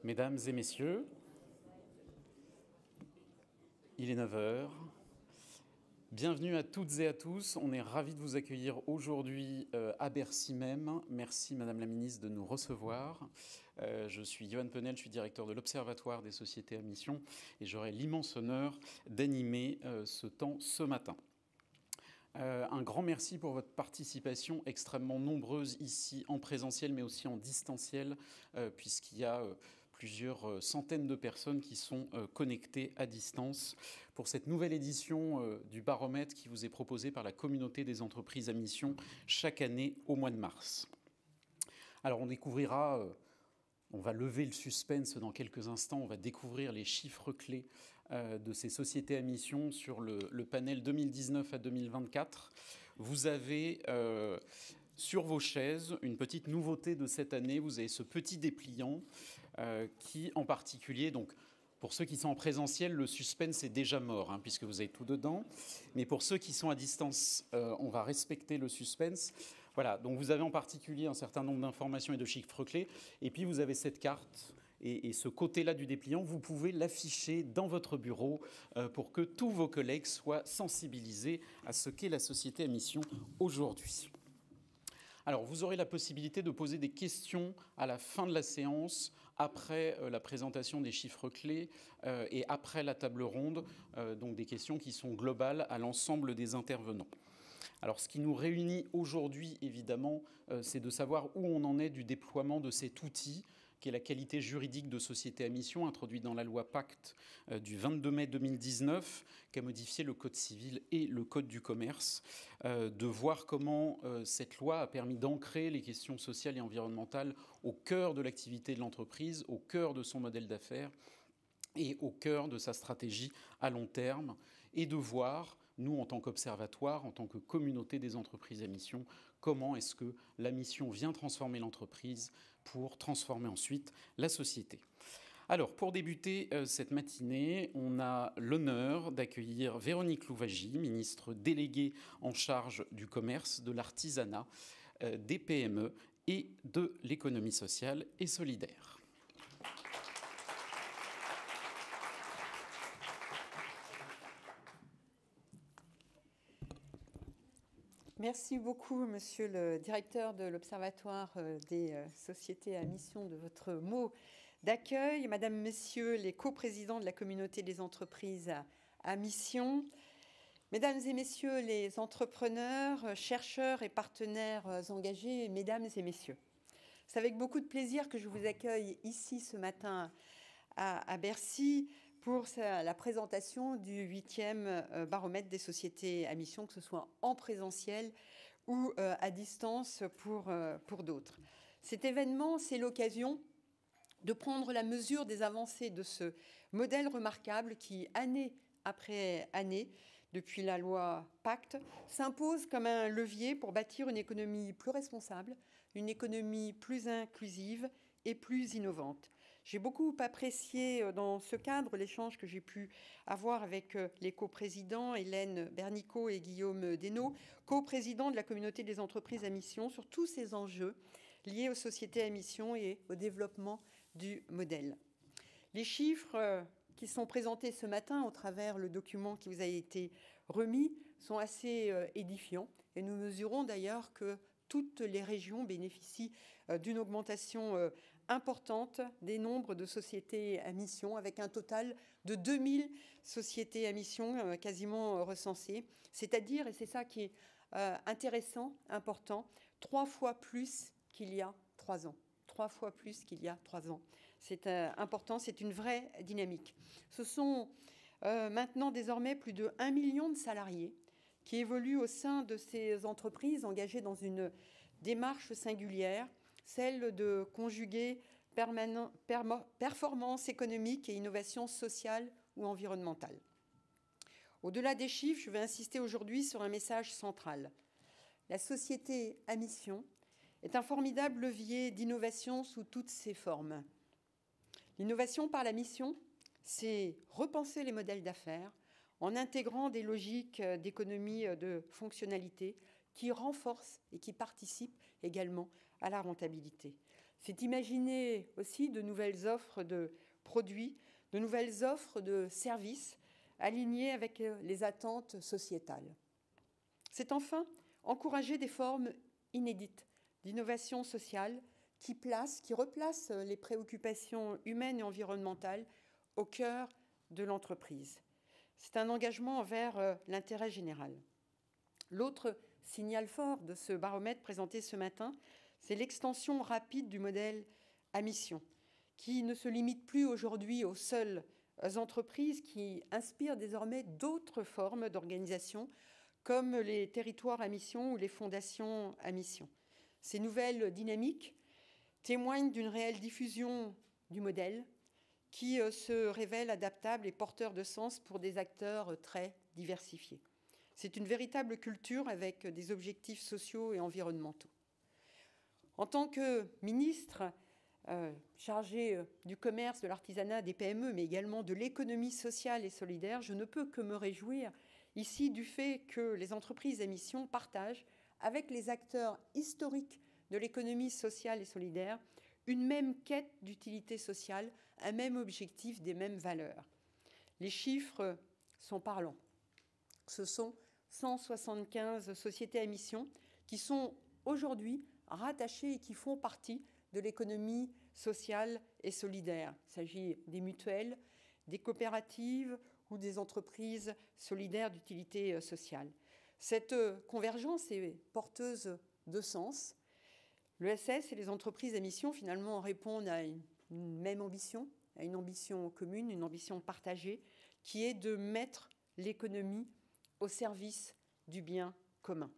Mesdames et messieurs, il est 9 heures. Bienvenue à toutes et à tous. On est ravis de vous accueillir aujourd'hui à Bercy même. Merci Madame la Ministre de nous recevoir. Je suis Johan Penel, je suis directeur de l'Observatoire des sociétés à mission et j'aurai l'immense honneur d'animer ce temps ce matin. Un grand merci pour votre participation extrêmement nombreuse ici en présentiel mais aussi en distanciel puisqu'il y a plusieurs centaines de personnes qui sont connectées à distance pour cette nouvelle édition du baromètre qui vous est proposée par la communauté des entreprises à mission chaque année au mois de mars. Alors on découvrira... On va lever le suspense dans quelques instants, on va découvrir les chiffres clés de ces sociétés à mission sur le panel 2019 à 2024. Vous avez sur vos chaises une petite nouveauté de cette année, vous avez ce petit dépliant qui en particulier, donc pour ceux qui sont en présentiel, le suspense est déjà mort, puisque vous avez tout dedans. Mais pour ceux qui sont à distance, on va respecter le suspense. Voilà, donc vous avez en particulier un certain nombre d'informations et de chiffres clés. Et puis vous avez cette carte et ce côté-là du dépliant, vous pouvez l'afficher dans votre bureau pour que tous vos collègues soient sensibilisés à ce qu'est la société à mission aujourd'hui. Alors, vous aurez la possibilité de poser des questions à la fin de la séance, après la présentation des chiffres clés et après la table ronde, donc des questions qui sont globales à l'ensemble des intervenants. Alors, ce qui nous réunit aujourd'hui, évidemment, c'est de savoir où on en est du déploiement de cet outil qui est la qualité juridique de société à mission, introduite dans la loi Pacte du 22 mai 2019, qui a modifié le Code civil et le Code du commerce, de voir comment cette loi a permis d'ancrer les questions sociales et environnementales au cœur de l'activité de l'entreprise, au cœur de son modèle d'affaires et au cœur de sa stratégie à long terme, et de voir, nous, en tant qu'observatoire, en tant que communauté des entreprises à mission, comment est-ce que la mission vient transformer l'entreprise pour transformer ensuite la société. Alors, pour débuter cette matinée, on a l'honneur d'accueillir Véronique Louwagie, ministre déléguée en charge du commerce, de l'artisanat, des PME et de l'économie sociale et solidaire. Merci beaucoup, monsieur le directeur de l'Observatoire des sociétés à mission, de votre mot d'accueil. Madame, messieurs les coprésidents de la communauté des entreprises à mission. Mesdames et messieurs les entrepreneurs, chercheurs et partenaires engagés, mesdames et messieurs. C'est avec beaucoup de plaisir que je vous accueille ici ce matin à Bercy pour la présentation du 8e baromètre des sociétés à mission, que ce soit en présentiel ou à distance pour d'autres. Cet événement, c'est l'occasion de prendre la mesure des avancées de ce modèle remarquable qui, année après année, depuis la loi Pacte, s'impose comme un levier pour bâtir une économie plus responsable, une économie plus inclusive et plus innovante. J'ai beaucoup apprécié dans ce cadre l'échange que j'ai pu avoir avec les coprésidents Hélène Bernicot et Guillaume Desnaux, coprésidents de la communauté des entreprises à mission, sur tous ces enjeux liés aux sociétés à mission et au développement du modèle. Les chiffres qui sont présentés ce matin au travers le document qui vous a été remis sont assez édifiants et nous mesurons d'ailleurs que toutes les régions bénéficient d'une augmentation importante des nombres de sociétés à mission, avec un total de 2000 sociétés à mission quasiment recensées, c'est-à-dire, et c'est ça qui est intéressant, important, 3 fois plus qu'il y a 3 ans. 3 fois plus qu'il y a 3 ans. C'est important, c'est une vraie dynamique. Ce sont maintenant désormais plus de 1 million de salariés qui évoluent au sein de ces entreprises engagées dans une démarche singulière, celle de conjuguer performance économique et innovation sociale ou environnementale. Au-delà des chiffres, je vais insister aujourd'hui sur un message central. La société à mission est un formidable levier d'innovation sous toutes ses formes. L'innovation par la mission, c'est repenser les modèles d'affaires en intégrant des logiques d'économie de fonctionnalité qui renforcent et qui participent également à la rentabilité. C'est imaginer aussi de nouvelles offres de produits, de nouvelles offres de services alignées avec les attentes sociétales. C'est enfin encourager des formes inédites d'innovation sociale qui replacent les préoccupations humaines et environnementales au cœur de l'entreprise. C'est un engagement envers l'intérêt général. L'autre signal fort de ce baromètre présenté ce matin, c'est l'extension rapide du modèle à mission, qui ne se limite plus aujourd'hui aux seules entreprises, qui inspirent désormais d'autres formes d'organisation, comme les territoires à mission ou les fondations à mission. Ces nouvelles dynamiques témoignent d'une réelle diffusion du modèle qui se révèle adaptable et porteur de sens pour des acteurs très diversifiés. C'est une véritable culture avec des objectifs sociaux et environnementaux. En tant que ministre chargé du commerce, de l'artisanat, des PME, mais également de l'économie sociale et solidaire, je ne peux que me réjouir ici du fait que les entreprises à mission partagent avec les acteurs historiques de l'économie sociale et solidaire une même quête d'utilité sociale, un même objectif, des mêmes valeurs. Les chiffres sont parlants. Ce sont 175 sociétés à mission qui sont aujourd'hui rattachées et qui font partie de l'économie sociale et solidaire. Il s'agit des mutuelles, des coopératives ou des entreprises solidaires d'utilité sociale. Cette convergence est porteuse de sens. L'ESS et les entreprises à mission, finalement, répondent à une même ambition, à une ambition commune, une ambition partagée, qui est de mettre l'économie au service du bien commun.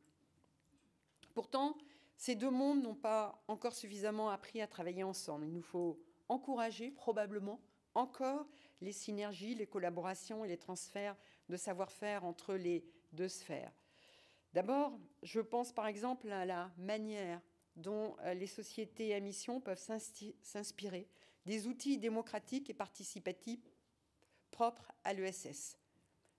Pourtant, ces deux mondes n'ont pas encore suffisamment appris à travailler ensemble. Il nous faut encourager, probablement, encore les synergies, les collaborations et les transferts de savoir-faire entre les deux sphères. D'abord, je pense par exemple à la manière dont les sociétés à mission peuvent s'inspirer des outils démocratiques et participatifs propres à l'ESS.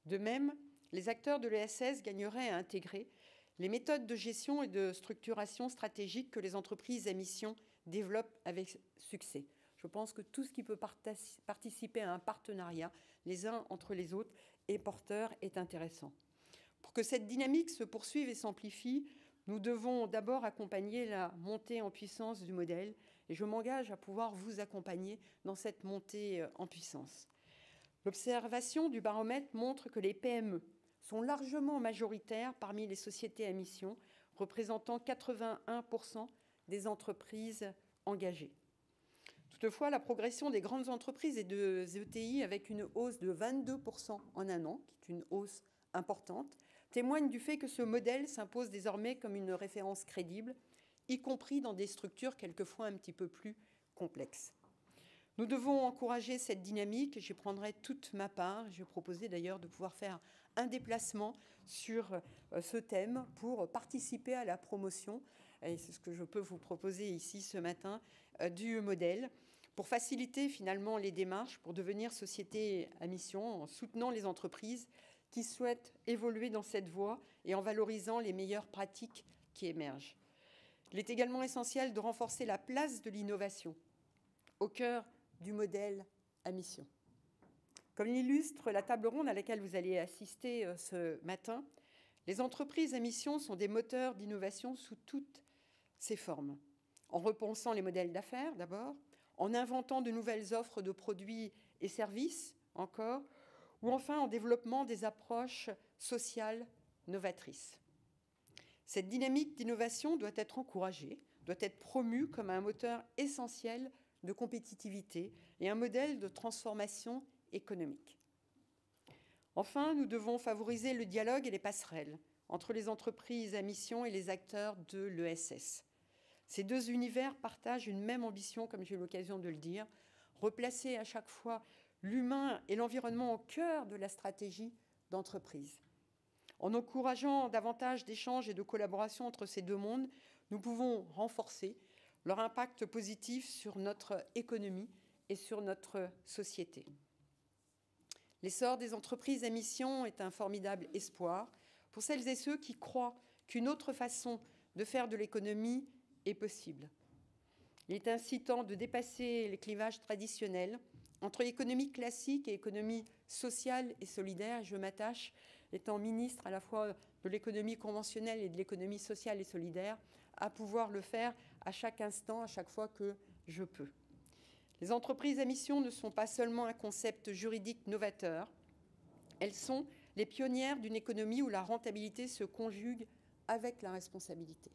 De même, les acteurs de l'ESS gagneraient à intégrer les méthodes de gestion et de structuration stratégique que les entreprises à mission développent avec succès. Je pense que tout ce qui peut participer à un partenariat, les uns entre les autres, est porteur, est intéressant. Pour que cette dynamique se poursuive et s'amplifie, nous devons d'abord accompagner la montée en puissance du modèle, et je m'engage à pouvoir vous accompagner dans cette montée en puissance. L'observation du baromètre montre que les PME sont largement majoritaires parmi les sociétés à mission, représentant 81% des entreprises engagées. Toutefois, la progression des grandes entreprises et des ETI, avec une hausse de 22% en un an, qui est une hausse importante, témoigne du fait que ce modèle s'impose désormais comme une référence crédible, y compris dans des structures quelquefois un petit peu plus complexes. Nous devons encourager cette dynamique. J'y prendrai toute ma part. Je vais proposer d'ailleurs de pouvoir faire un déplacement sur ce thème pour participer à la promotion, et c'est ce que je peux vous proposer ici ce matin, du modèle, pour faciliter finalement les démarches pour devenir société à mission en soutenant les entreprises qui souhaitent évoluer dans cette voie et en valorisant les meilleures pratiques qui émergent. Il est également essentiel de renforcer la place de l'innovation au cœur du modèle à mission. Comme l'illustre la table ronde à laquelle vous allez assister ce matin, les entreprises à mission sont des moteurs d'innovation sous toutes ses formes. En repensant les modèles d'affaires d'abord, en inventant de nouvelles offres de produits et services encore, ou enfin en développant des approches sociales novatrices. Cette dynamique d'innovation doit être encouragée, doit être promue comme un moteur essentiel de compétitivité et un modèle de transformation économique. Enfin, nous devons favoriser le dialogue et les passerelles entre les entreprises à mission et les acteurs de l'ESS. Ces deux univers partagent une même ambition, comme j'ai eu l'occasion de le dire, replacer à chaque fois l'humain et l'environnement au cœur de la stratégie d'entreprise. En encourageant davantage d'échanges et de collaboration entre ces deux mondes, nous pouvons renforcer leur impact positif sur notre économie et sur notre société. L'essor des entreprises à mission est un formidable espoir pour celles et ceux qui croient qu'une autre façon de faire de l'économie est possible. Il est ainsi temps de dépasser les clivages traditionnels entre économie classique et économie sociale et solidaire. Je m'attache, étant ministre à la fois de l'économie conventionnelle et de l'économie sociale et solidaire, à pouvoir le faire à chaque instant, à chaque fois que je peux. Les entreprises à mission ne sont pas seulement un concept juridique novateur, elles sont les pionnières d'une économie où la rentabilité se conjugue avec la responsabilité.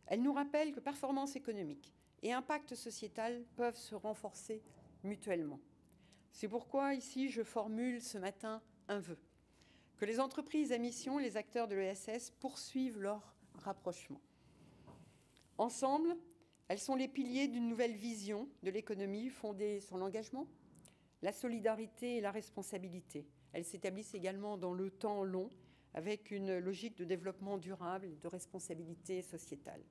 Elles nous rappellent que performance économique et impact sociétal peuvent se renforcer mutuellement. C'est pourquoi ici je formule ce matin un vœu, que les entreprises à mission, les acteurs de l'ESS poursuivent leur rapprochement. Ensemble, elles sont les piliers d'une nouvelle vision de l'économie fondée sur l'engagement, la solidarité et la responsabilité. Elles s'établissent également dans le temps long avec une logique de développement durable et de responsabilité sociétale.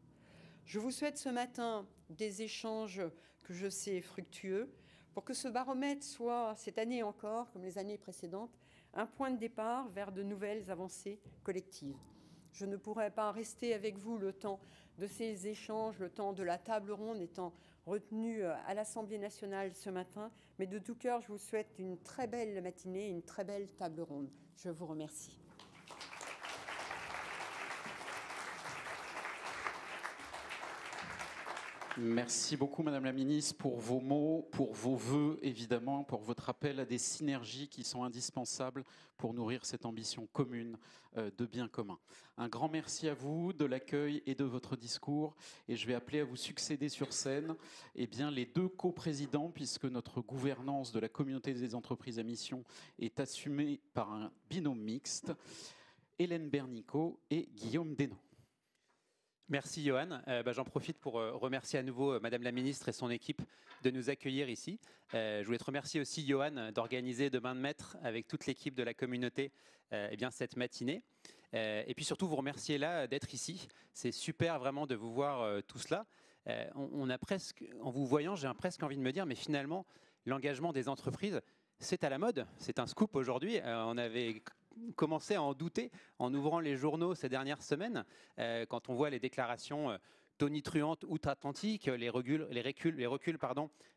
Je vous souhaite ce matin des échanges que je sais fructueux pour que ce baromètre soit, cette année encore, comme les années précédentes, un point de départ vers de nouvelles avancées collectives. Je ne pourrai pas rester avec vous le temps de ces échanges, le temps de la table ronde étant retenu à l'Assemblée nationale ce matin, mais de tout cœur, je vous souhaite une très belle matinée, une très belle table ronde. Je vous remercie. Merci beaucoup, Madame la Ministre, pour vos mots, pour vos vœux, évidemment, pour votre appel à des synergies qui sont indispensables pour nourrir cette ambition commune de bien commun. Un grand merci à vous de l'accueil et de votre discours. Et je vais appeler à vous succéder sur scène les deux coprésidents, puisque notre gouvernance de la communauté des entreprises à mission est assumée par un binôme mixte, Hélène Bernicot et Guillaume Desnaux. Merci Johan. J'en profite pour remercier à nouveau Madame la Ministre et son équipe de nous accueillir ici. Je voulais te remercier aussi Johan d'organiser de main de maître avec toute l'équipe de la communauté cette matinée. Et puis surtout vous remercier là d'être ici. C'est super vraiment de vous voir tous là. On a presque, en vous voyant, j'ai presque envie de me dire, mais finalement l'engagement des entreprises, c'est à la mode. C'est un scoop aujourd'hui. On avait commencé à en douter en ouvrant les journaux ces dernières semaines, quand on voit les déclarations tonitruantes outre-Atlantique, les reculs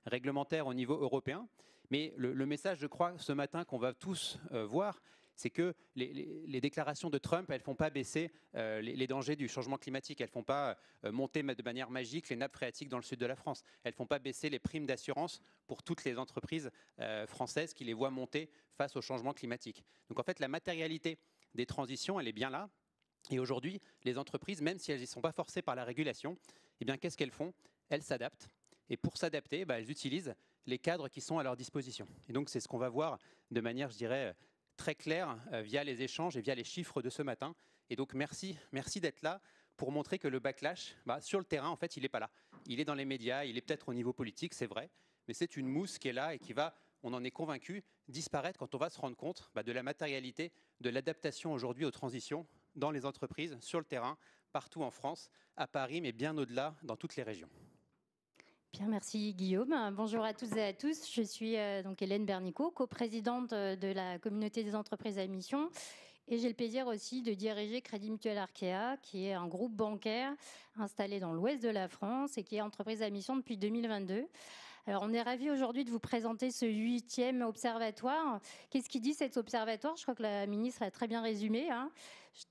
réglementaires au niveau européen. Mais le message, je crois, ce matin qu'on va tous voir, c'est que les déclarations de Trump, elles ne font pas baisser les dangers du changement climatique. Elles ne font pas monter de manière magique les nappes phréatiques dans le sud de la France. Elles ne font pas baisser les primes d'assurance pour toutes les entreprises françaises qui les voient monter face au changement climatique. Donc en fait, la matérialité des transitions, elle est bien là. Et aujourd'hui, les entreprises, même si elles n'y sont pas forcées par la régulation, qu'est-ce qu'elles font? Elles s'adaptent. Et pour s'adapter, elles utilisent les cadres qui sont à leur disposition. Et donc c'est ce qu'on va voir de manière, je dirais, très clair via les échanges et via les chiffres de ce matin. Et donc merci d'être là pour montrer que le backlash, sur le terrain, en fait, il n'est pas là. Il est dans les médias, il est peut-être au niveau politique, c'est vrai, mais c'est une mousse qui est là et qui va, on en est convaincu, disparaître quand on va se rendre compte de la matérialité, de l'adaptation aujourd'hui aux transitions dans les entreprises, sur le terrain, partout en France, à Paris, mais bien au-delà, dans toutes les régions. Bien, merci Guillaume. Bonjour à toutes et à tous. Je suis donc Hélène Bernicot, coprésidente de la communauté des entreprises à mission. Et j'ai le plaisir aussi de diriger Crédit Mutuel Arkea, qui est un groupe bancaire installé dans l'ouest de la France et qui est entreprise à mission depuis 2022. Alors, on est ravis aujourd'hui de vous présenter ce 8e observatoire. Qu'est-ce qui dit cet observatoire? Je crois que la ministre a très bien résumé.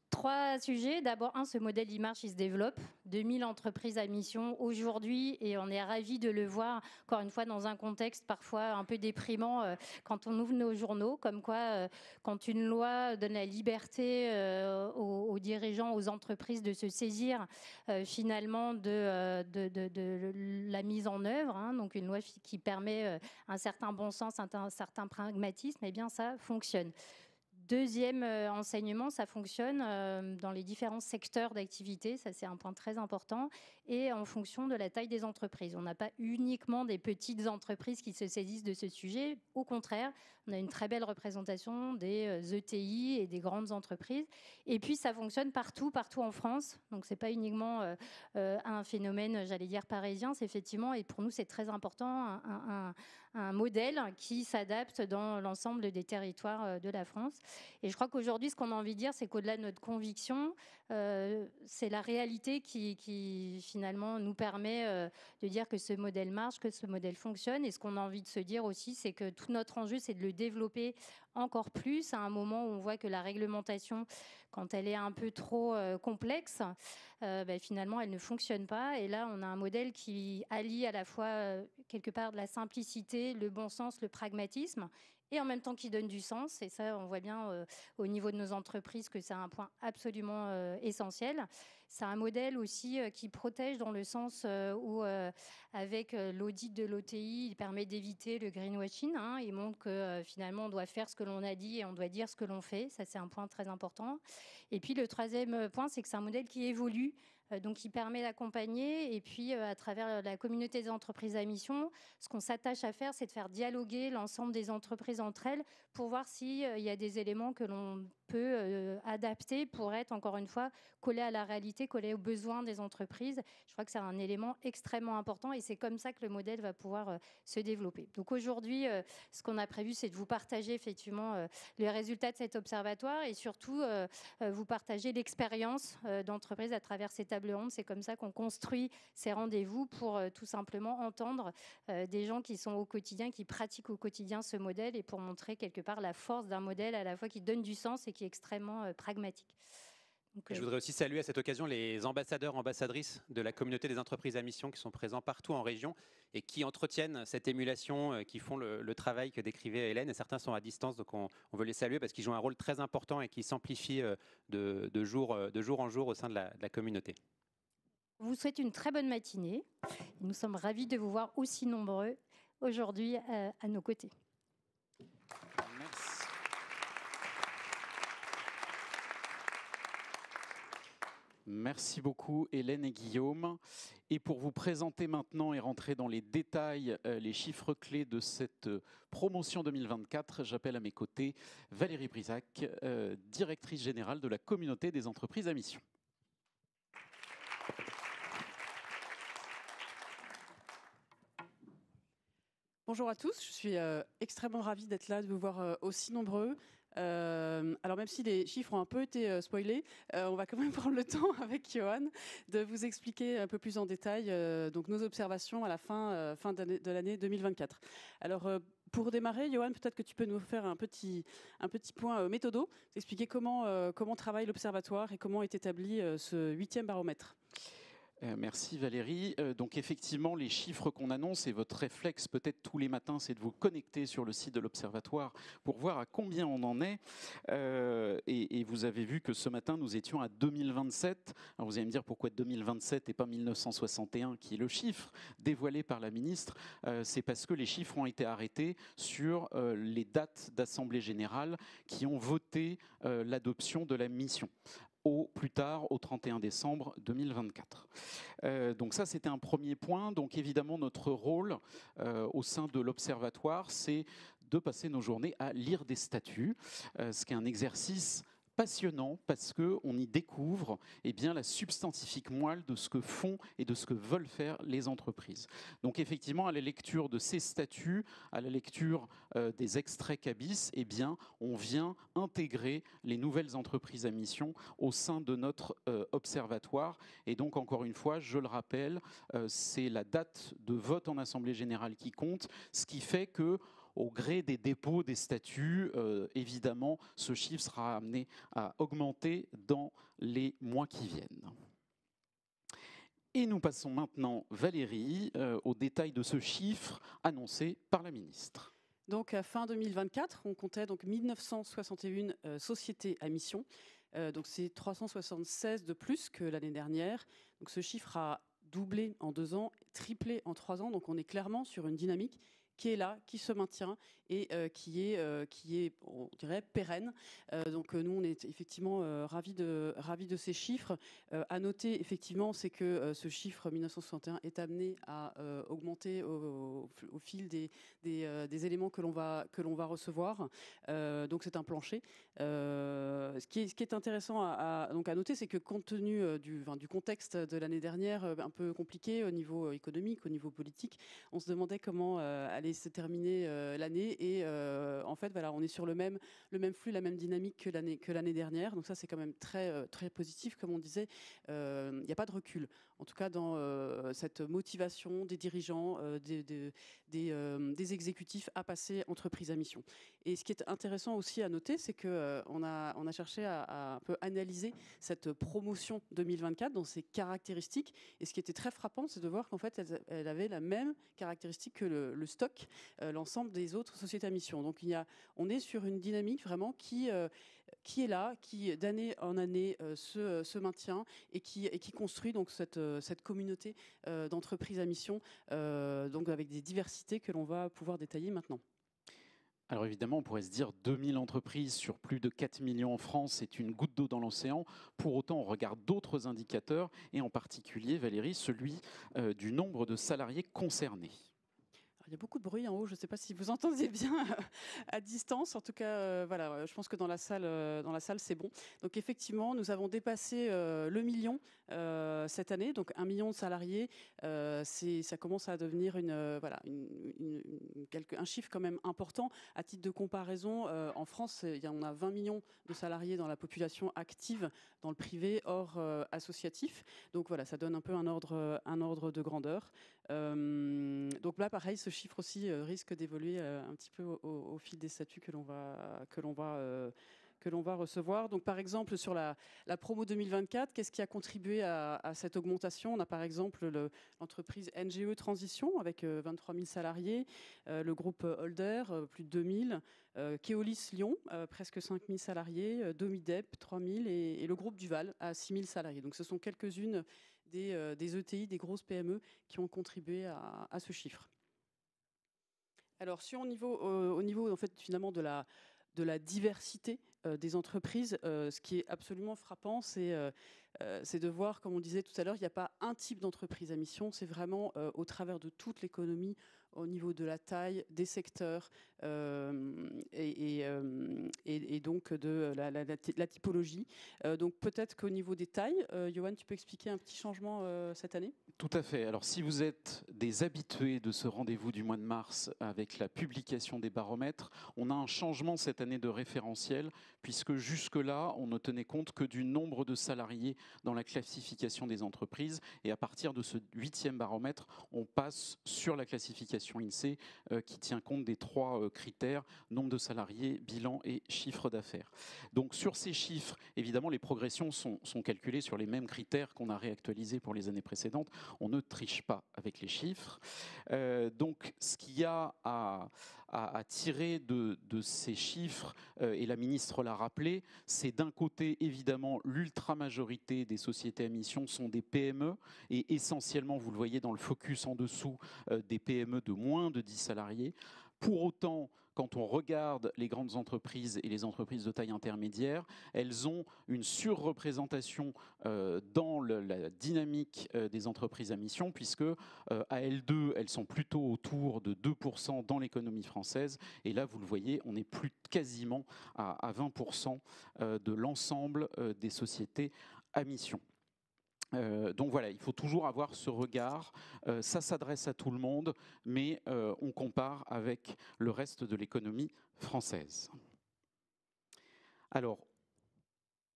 3 sujets. D'abord, ce modèle d'e-marche, il se développe. 2000 entreprises à mission aujourd'hui et on est ravis de le voir, encore une fois, dans un contexte parfois un peu déprimant quand on ouvre nos journaux, comme quoi, quand une loi donne la liberté aux dirigeants, aux entreprises de se saisir finalement de la mise en œuvre, donc une loi qui permet un certain bon sens, un certain pragmatisme, ça fonctionne. Deuxième enseignement, ça fonctionne dans les différents secteurs d'activité, ça c'est un point très important, et en fonction de la taille des entreprises. On n'a pas uniquement des petites entreprises qui se saisissent de ce sujet, au contraire, on a une très belle représentation des ETI et des grandes entreprises. Et puis ça fonctionne partout en France, donc c'est pas uniquement un phénomène, j'allais dire, parisien, c'est effectivement, et pour nous c'est très important, un modèle qui s'adapte dans l'ensemble des territoires de la France. Et je crois qu'aujourd'hui, ce qu'on a envie de dire, c'est qu'au-delà de notre conviction, c'est la réalité qui finalement nous permet de dire que ce modèle marche, que ce modèle fonctionne. Et ce qu'on a envie de se dire aussi, c'est que tout notre enjeu, c'est de le développer encore plus à un moment où on voit que la réglementation, quand elle est un peu trop complexe, finalement, elle ne fonctionne pas. Et là, on a un modèle qui allie à la fois, quelque part, de la simplicité, le bon sens, le pragmatisme, et en même temps qui donne du sens. Et ça, on voit bien au niveau de nos entreprises que c'est un point absolument essentiel. C'est un modèle aussi qui protège dans le sens où, avec l'audit de l'OTI, il permet d'éviter le greenwashing. Il montre que finalement, on doit faire ce que l'on a dit et on doit dire ce que l'on fait. Ça, c'est un point très important. Et puis, le troisième point, c'est que c'est un modèle qui évolue. Donc, qui permet d'accompagner. Et puis, à travers la communauté des entreprises à mission, ce qu'on s'attache à faire, c'est de faire dialoguer l'ensemble des entreprises entre elles pour voir s'il y a des éléments que l'on peut adapter pour être, encore une fois, collé à la réalité, collé aux besoins des entreprises. Je crois que c'est un élément extrêmement important et c'est comme ça que le modèle va pouvoir se développer. Donc, aujourd'hui, ce qu'on a prévu, c'est de vous partager effectivement les résultats de cet observatoire et surtout vous partager l'expérience d'entreprise à travers ces tables rondes. C'est comme ça qu'on construit ces rendez-vous pour tout simplement entendre des gens qui sont au quotidien, qui pratiquent au quotidien ce modèle et pour montrer quelque part la force d'un modèle à la fois qui donne du sens et qui est extrêmement pragmatique. Donc, je voudrais aussi saluer à cette occasion les ambassadeurs, ambassadrices de la communauté des entreprises à mission qui sont présents partout en région et qui entretiennent cette émulation, qui font le travail que décrivait Hélène. Et certains sont à distance, donc on veut les saluer parce qu'ils jouent un rôle très important et qui s'amplifie de jour en jour au sein de la communauté. Je vous souhaite une très bonne matinée. Nous sommes ravis de vous voir aussi nombreux aujourd'hui à nos côtés. Merci. Merci beaucoup Hélène et Guillaume. Et pour vous présenter maintenant et rentrer dans les détails, les chiffres clés de cette promotion 2024, j'appelle à mes côtés Valérie Brisac, directrice générale de la communauté des entreprises à mission. Bonjour à tous, je suis extrêmement ravie d'être là, de vous voir aussi nombreux. Alors même si les chiffres ont un peu été spoilés, on va quand même prendre le temps avec Johan de vous expliquer un peu plus en détail donc nos observations à la fin de l'année 2024. Alors pour démarrer, Johan, peut-être que tu peux nous faire un petit point méthodo, expliquer comment travaille l'Observatoire et comment est établi ce 8e baromètre. Merci Valérie. Donc effectivement, les chiffres qu'on annonce et votre réflexe peut-être tous les matins, c'est de vous connecter sur le site de l'Observatoire pour voir à combien on en est. Et vous avez vu que ce matin, nous étions à 2027. Alors vous allez me dire pourquoi 2027 et pas 1961, qui est le chiffre dévoilé par la ministre. C'est parce que les chiffres ont été arrêtés sur les dates d'Assemblée générale qui ont voté l'adoption de la mission. Au plus tard, au 31 décembre 2024. Donc ça, c'était un premier point. Donc évidemment, notre rôle au sein de l'Observatoire, c'est de passer nos journées à lire des statuts, ce qui est un exercice passionnant parce qu'on y découvre la substantifique moelle de ce que font et de ce que veulent faire les entreprises. Donc effectivement, à la lecture de ces statuts, à la lecture des extraits CABIS, on vient intégrer les nouvelles entreprises à mission au sein de notre observatoire. Et donc, encore une fois, je le rappelle, c'est la date de vote en Assemblée générale qui compte, ce qui fait que au gré des dépôts des statuts, évidemment, ce chiffre sera amené à augmenter dans les mois qui viennent. Et nous passons maintenant, Valérie, aux détails de ce chiffre annoncé par la ministre. Donc, à fin 2024, on comptait donc 1961 sociétés à mission. Donc, c'est 376 de plus que l'année dernière. Donc, ce chiffre a doublé en 2 ans, triplé en 3 ans. Donc, on est clairement sur une dynamique qui est là, qui se maintient et qui est, on dirait, pérenne. Donc nous, on est effectivement ravis de ces chiffres. À noter, effectivement, c'est que ce chiffre 1961 est amené à augmenter au fil des éléments que l'on va recevoir. Donc c'est un plancher. Ce qui est intéressant à noter, c'est que compte tenu du contexte de l'année dernière, un peu compliqué au niveau économique, au niveau politique, on se demandait comment allait allait se terminer l'année. Et en fait, voilà, on est sur le même flux, la même dynamique que l'année dernière. Donc ça, c'est quand même très, très positif. Comme on disait, il n'y a pas de recul. En tout cas, dans cette motivation des dirigeants, des exécutifs à passer entreprise à mission. Et ce qui est intéressant aussi à noter, c'est qu'on a cherché à un peu analyser cette promotion 2024 dans ses caractéristiques. Et ce qui était très frappant, c'est de voir qu'en fait, elle avait la même caractéristique que le stock, l'ensemble des autres sociétés à mission. Donc on est sur une dynamique vraiment qui est là, qui d'année en année se maintient et qui construit donc cette communauté d'entreprises à mission, donc avec des diversités que l'on va pouvoir détailler maintenant. Alors évidemment, on pourrait se dire 2000 entreprises sur plus de 4 millions en France, c'est une goutte d'eau dans l'océan. Pour autant, on regarde d'autres indicateurs, et en particulier, Valérie, celui du nombre de salariés concernés. Il y a beaucoup de bruit en haut, je ne sais pas si vous entendez bien à distance. En tout cas, voilà, je pense que dans la salle, c'est bon. Donc effectivement, nous avons dépassé le million cette année, donc 1 million de salariés. Ça commence à devenir un chiffre quand même important. À titre de comparaison, en France, il y en a 20 millions de salariés dans la population active dans le privé hors associatif. Donc voilà, ça donne un peu un ordre de grandeur. Donc là, pareil, ce chiffre aussi risque d'évoluer un petit peu au fil des statuts que l'on va recevoir. Donc, par exemple, sur la promo 2024, qu'est-ce qui a contribué à cette augmentation? On a par exemple l'entreprise NGE Transition avec 23 000 salariés, le groupe Holder, plus de 2 000, Keolis Lyon, presque 5 000 salariés, Domidep, 3 000, et le groupe Duval à 6 000 salariés. Donc, ce sont quelques-unes des ETI, des grosses PME qui ont contribué à ce chiffre. Alors, au niveau en fait, finalement de la diversité des entreprises, ce qui est absolument frappant, c'est de voir, comme on disait tout à l'heure, il n'y a pas un type d'entreprise à mission, c'est vraiment au travers de toute l'économie, au niveau de la taille, des secteurs et donc de la typologie. Donc peut-être qu'au niveau des tailles, Johan, tu peux expliquer un petit changement cette année? Tout à fait. Alors si vous êtes des habitués de ce rendez-vous du mois de mars avec la publication des baromètres, on a un changement cette année de référentiel, puisque jusque-là, on ne tenait compte que du nombre de salariés dans la classification des entreprises. Et à partir de ce 8e baromètre, on passe sur la classification INSEE qui tient compte des 3 critères, nombre de salariés, bilan et chiffre d'affaires. Donc sur ces chiffres, évidemment, les progressions sont calculées sur les mêmes critères qu'on a réactualisés pour les années précédentes. On ne triche pas avec les chiffres. Donc ce qu'il y a à tirer de ces chiffres, et la ministre l'a rappelé, c'est d'un côté, évidemment, l'ultra-majorité des sociétés à mission sont des PME, et essentiellement, vous le voyez dans le focus en dessous, des PME de moins de 10 salariés. Pour autant, quand on regarde les grandes entreprises et les entreprises de taille intermédiaire, elles ont une surreprésentation dans la dynamique des entreprises à mission, puisque à L2, elles sont plutôt autour de 2% dans l'économie française. Et là, vous le voyez, on est plus quasiment à 20% de l'ensemble des sociétés à mission. Donc voilà, il faut toujours avoir ce regard, ça s'adresse à tout le monde, mais on compare avec le reste de l'économie française. Alors,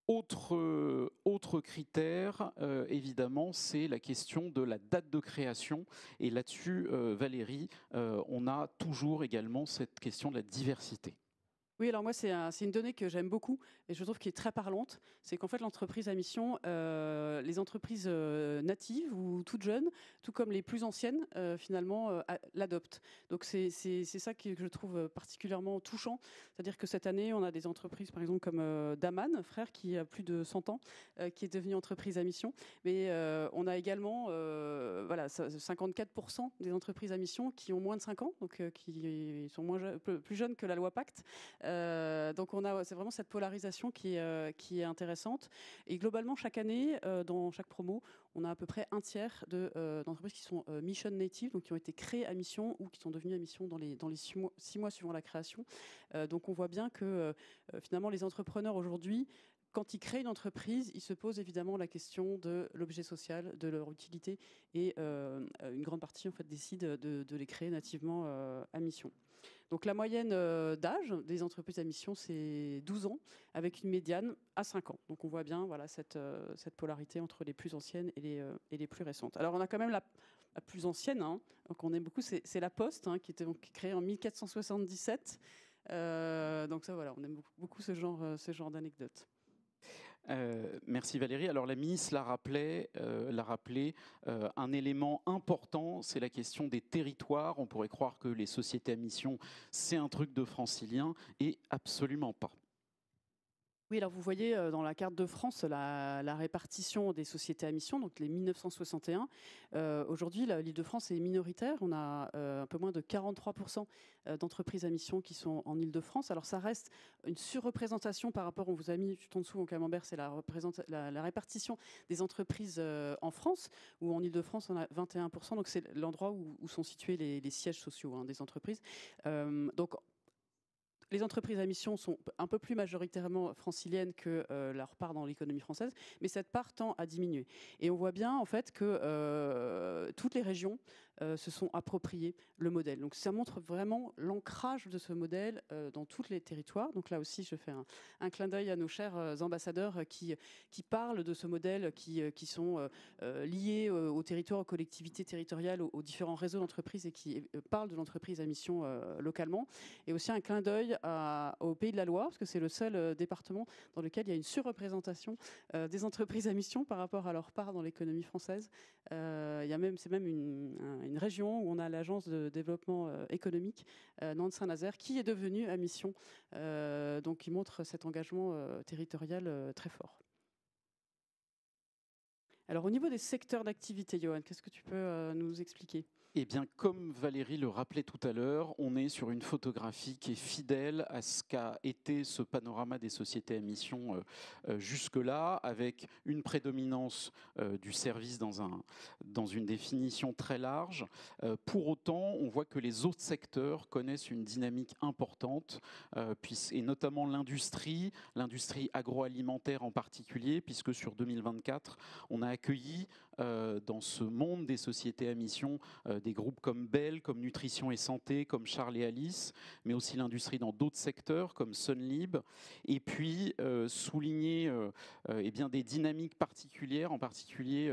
autre critère, évidemment, c'est la question de la date de création. Et là-dessus, Valérie, on a toujours également cette question de la diversité. Oui, alors moi, c'est une donnée que j'aime beaucoup et je trouve qui est très parlante. C'est qu'en fait, l'entreprise à mission, les entreprises natives ou toutes jeunes, tout comme les plus anciennes, finalement, l'adoptent. Donc, c'est ça que je trouve particulièrement touchant. C'est-à-dire que cette année, on a des entreprises, par exemple, comme Daman, frère, qui a plus de 100 ans, qui est devenue entreprise à mission. Mais on a également 54% des entreprises à mission qui ont moins de 5 ans, donc qui sont plus jeunes que la loi Pacte. Donc c'est vraiment cette polarisation qui est intéressante. Et globalement, chaque année, dans chaque promo, on a à peu près un tiers d'entreprises qui sont mission native, donc qui ont été créées à mission ou qui sont devenues à mission dans les 6 mois suivant la création. Donc on voit bien que finalement les entrepreneurs aujourd'hui quand ils créent une entreprise, ils se posent évidemment la question de l'objet social, de leur utilité, et une grande partie en fait, décide de les créer nativement à mission. Donc la moyenne d'âge des entreprises à mission, c'est 12 ans, avec une médiane à 5 ans. Donc on voit bien voilà, cette polarité entre les plus anciennes et les plus récentes. Alors on a quand même la plus ancienne, hein, qu'on aime beaucoup, c'est la Poste, hein, qui était donc créée en 1477. Donc ça, voilà, on aime beaucoup ce genre d'anecdote. Merci Valérie. Alors la ministre l'a rappelé, un élément important, c'est la question des territoires. On pourrait croire que les sociétés à mission, c'est un truc de francilien, et absolument pas. Oui, alors vous voyez dans la carte de France la répartition des sociétés à mission, donc les 1961. Aujourd'hui, l'Île-de-France est minoritaire. On a un peu moins de 43% d'entreprises à mission qui sont en Île-de-France. Alors ça reste une surreprésentation par rapport, on vous a mis tout en dessous au camembert, c'est la répartition des entreprises en France, où en Île-de-France on a 21%. Donc c'est l'endroit où sont situés les sièges sociaux, hein, des entreprises. Donc les entreprises à mission sont un peu plus majoritairement franciliennes que leur part dans l'économie française, mais cette part tend à diminuer. Et on voit bien en fait que toutes les régions se sont appropriées le modèle. Donc ça montre vraiment l'ancrage de ce modèle dans tous les territoires. Donc là aussi, je fais un clin d'œil à nos chers ambassadeurs qui parlent de ce modèle, qui sont liés aux territoires, aux collectivités territoriales, aux différents réseaux d'entreprises, et qui parlent de l'entreprise à mission localement. Et aussi un clin d'œil au Pays de la Loire, parce que c'est le seul département dans lequel il y a une surreprésentation des entreprises à mission par rapport à leur part dans l'économie française. C'est même une région où on a l'agence de développement économique Nantes-Saint-Nazaire qui est devenue à mission, donc qui montre cet engagement territorial très fort. Alors au niveau des secteurs d'activité, Johan, qu'est-ce que tu peux nous expliquer ? Eh bien, comme Valérie le rappelait tout à l'heure, on est sur une photographie qui est fidèle à ce qu'a été ce panorama des sociétés à mission jusque-là, avec une prédominance du service dans une définition très large. Pour autant, on voit que les autres secteurs connaissent une dynamique importante, et notamment l'industrie agroalimentaire en particulier, puisque sur 2024, on a accueilli dans ce monde des sociétés à mission des groupes comme Bell, comme Nutrition et Santé, comme Charles et Alice, mais aussi l'industrie dans d'autres secteurs comme Sunlib. Et puis souligner des dynamiques particulières, en particulier